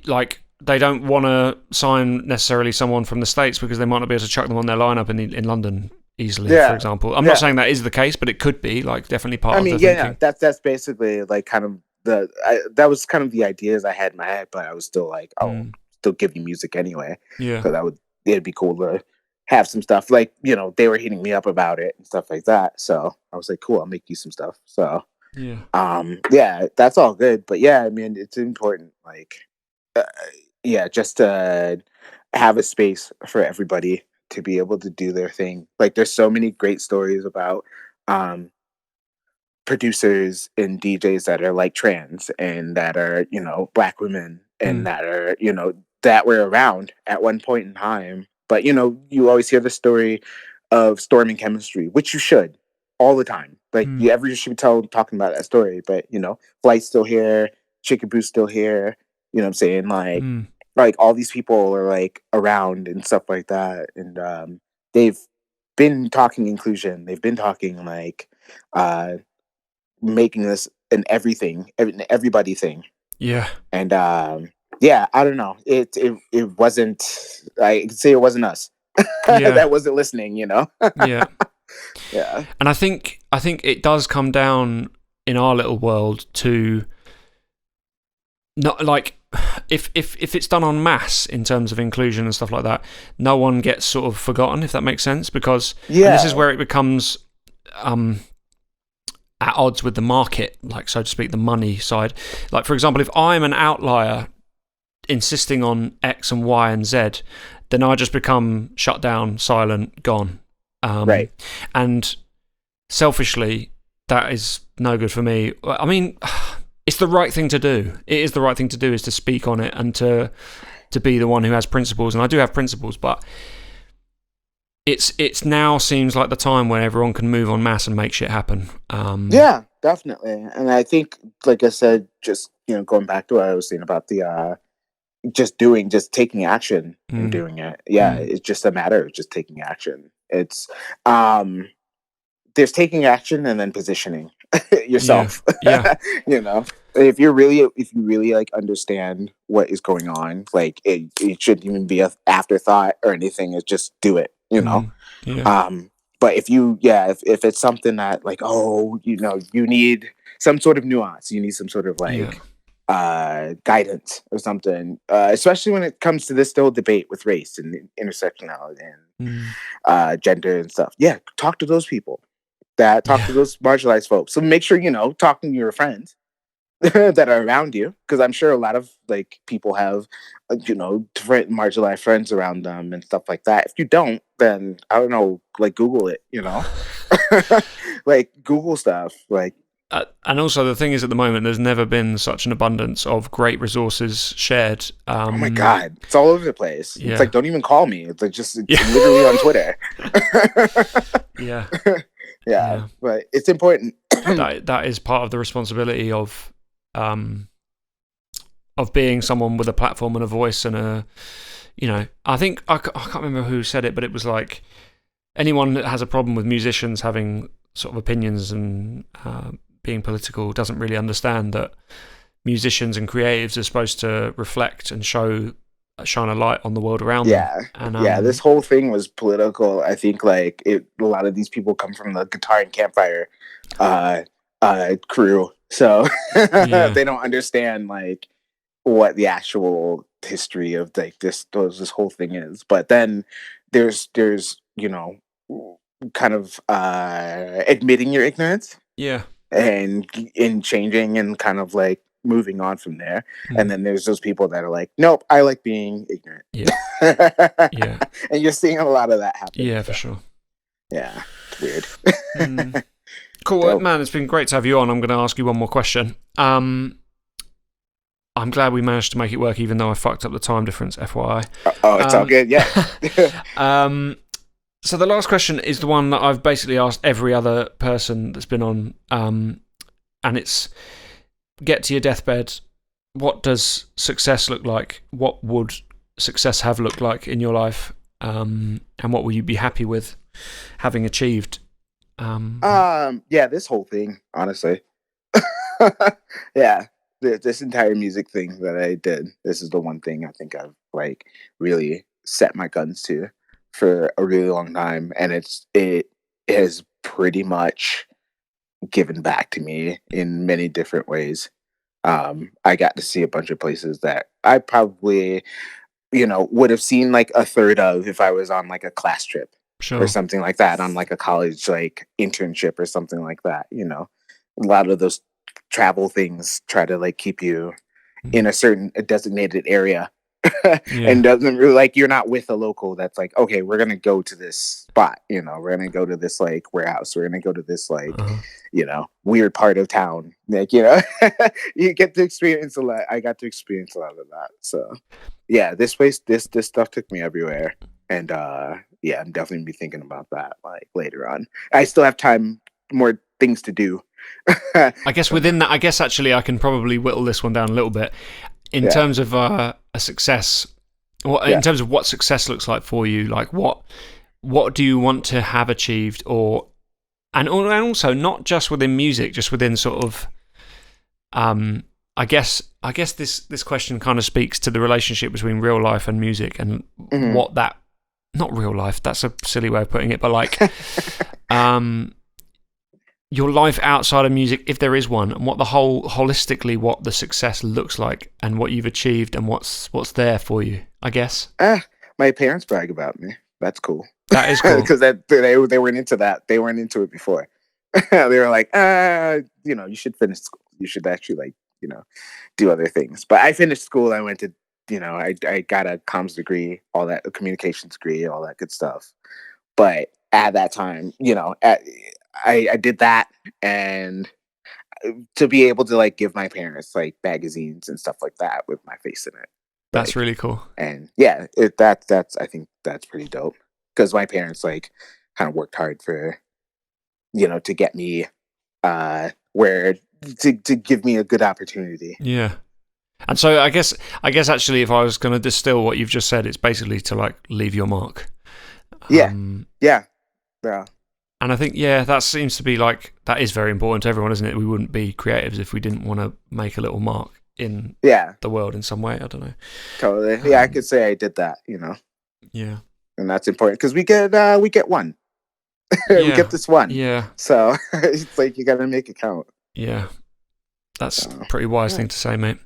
like they don't want to sign necessarily someone from the States because they might not be able to chuck them on their lineup in London easily, for example. I'm not saying that is the case, but it could be, like, definitely part of the thinking. That's basically like kind of that was kind of the ideas I had in my head, but I was still like, still give you music anyway. Yeah. So it'd be cool to have some stuff, like, you know, they were hitting me up about it and stuff like that. So I was like, cool, I'll make you some stuff. So Yeah, that's all good. But yeah, I mean, it's important. Like, uh, yeah, just to have a space for everybody to be able to do their thing. Like, there's so many great stories about um producers and DJs that are like trans and that are, black women and that are, that were around at one point in time. But, you always hear the story of Storm and Chemistry, which you should all the time. Like, you ever should be talking about that story. But, Flight's still here, Chickaboo's still here, you know what I'm saying? Like all these people are like around and stuff like that. And they've been talking inclusion. They've been talking like uh making this an everybody thing. Yeah. And yeah, I don't know. It wasn't. I could say it wasn't us that wasn't listening. Yeah. Yeah. And I think it does come down in our little world to not like if it's done en masse in terms of inclusion and stuff like that, no one gets sort of forgotten, if that makes sense. Because and this is where it becomes at odds with the market, like, so to speak, the money side. Like, for example, if I'm an outlier insisting on X and Y and Z, then I just become shut down, silent, gone. Right. And selfishly, that is no good for me. I mean, it's the right thing to do. It is the right thing to do, is to speak on it and to be the one who has principles. And I do have principles, but it's now seems like the time when everyone can move en masse and make shit happen. Yeah, definitely. And I think, like I said, just going back to what I was saying about the just taking action and doing it. Yeah, it's just a matter of just taking action. It's there's taking action and then positioning yourself. Yeah. If you really like understand what is going on, like it shouldn't even be an afterthought or anything. It's just do it. Yeah. But if it's something that like, you need some sort of nuance, you need some sort of like guidance or something, especially when it comes to this whole debate with race and intersectionality and gender and stuff. Yeah, talk to those people. Talk to those marginalized folks. So make sure talking to your friends that are around you, because I'm sure a lot of like people have different marginalized friends around them and stuff like that. If you don't, then I don't know, like Google it, like Google stuff, like. And also the thing is, at the moment, there's never been such an abundance of great resources shared. Oh my God, it's all over the place. Yeah. It's like, don't even call me. It's like it's literally on Twitter. Yeah, but it's important. that is part of the responsibility of being someone with a platform and a voice and I think I can't remember who said it, but it was like anyone that has a problem with musicians having sort of opinions and being political doesn't really understand that musicians and creatives are supposed to reflect and shine a light on the world around them. And, this whole thing was political. I think like a lot of these people come from the Guitar and Campfire crew, so they don't understand like what the actual history of like this whole thing is. But then there's kind of admitting your ignorance, and in changing and kind of like moving on from there. And then there's those people that are like, nope, I like being ignorant. And you're seeing a lot of that happen. For sure. Yeah, it's weird. Cool. Dope. Man, it's been great to have you on. I'm going to ask you one more question. I'm glad we managed to make it work, even though I fucked up the time difference, FYI. It's all good, yeah. So the last question is the one that I've basically asked every other person that's been on, and it's, get to your deathbed, what does success look like? What would success have looked like in your life? And what will you be happy with having achieved? This whole thing, honestly. Yeah. This entire music thing that I did, this is the one thing I think I've like really set my guns to for a really long time, and it has pretty much given back to me in many different ways. I got to see a bunch of places that I probably would have seen like a third of if I was on like a class trip or something like that, on like a college like internship or something like that, a lot of those travel things try to like keep you in a designated area. And doesn't really like you're not with a local that's like, okay, we're gonna go to this spot, you know, we're gonna go to this like warehouse, we're gonna go to this like you know, weird part of town, like, you know. You get to experience a lot. I got to experience a lot of that. So yeah, this place, this stuff took me everywhere. And yeah, I'm definitely be thinking about that like later on. I still have time, more things to do. I guess within that, I guess actually I can probably whittle this one down a little bit in terms of a success, or in terms of what success looks like for you. Like what do you want to have achieved, and also not just within music, just within sort of, I guess this question kind of speaks to the relationship between real life and music, and what that, not real life, that's a silly way of putting it, but like, your life outside of music, if there is one, and what the holistically, what the success looks like, and what you've achieved, and what's there for you, I guess. My parents brag about me. That's cool. That is cool. Because they weren't into that. They weren't into it before. They were like, you know, you should finish school. You should actually like, you know, do other things. But I finished school. I went to, you know, I got a comms degree, all that, a communications degree, all that good stuff. But at that time, you know, I did that, and to be able to like give my parents like magazines and stuff like that with my face in it. That's like, really cool. And yeah, that's I think that's pretty dope, because my parents like kind of worked hard for, you know, to get me where to give me a good opportunity. Yeah. And so I guess actually, if I was going to distill what you've just said, it's basically to like leave your mark. Yeah. And I think, that seems to be like, that is very important to everyone, isn't it? We wouldn't be creatives if we didn't want to make a little mark in the world in some way. I don't know. Totally. Yeah, I could say I did that, you know. Yeah. And that's important, because we get one. We get this one. Yeah. So it's like you got to make it count. Yeah. That's a pretty wise thing to say, mate.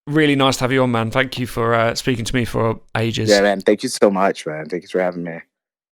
Really nice to have you on, man. Thank you for speaking to me for ages. Yeah, man. Thank you so much, man. Thanks for having me.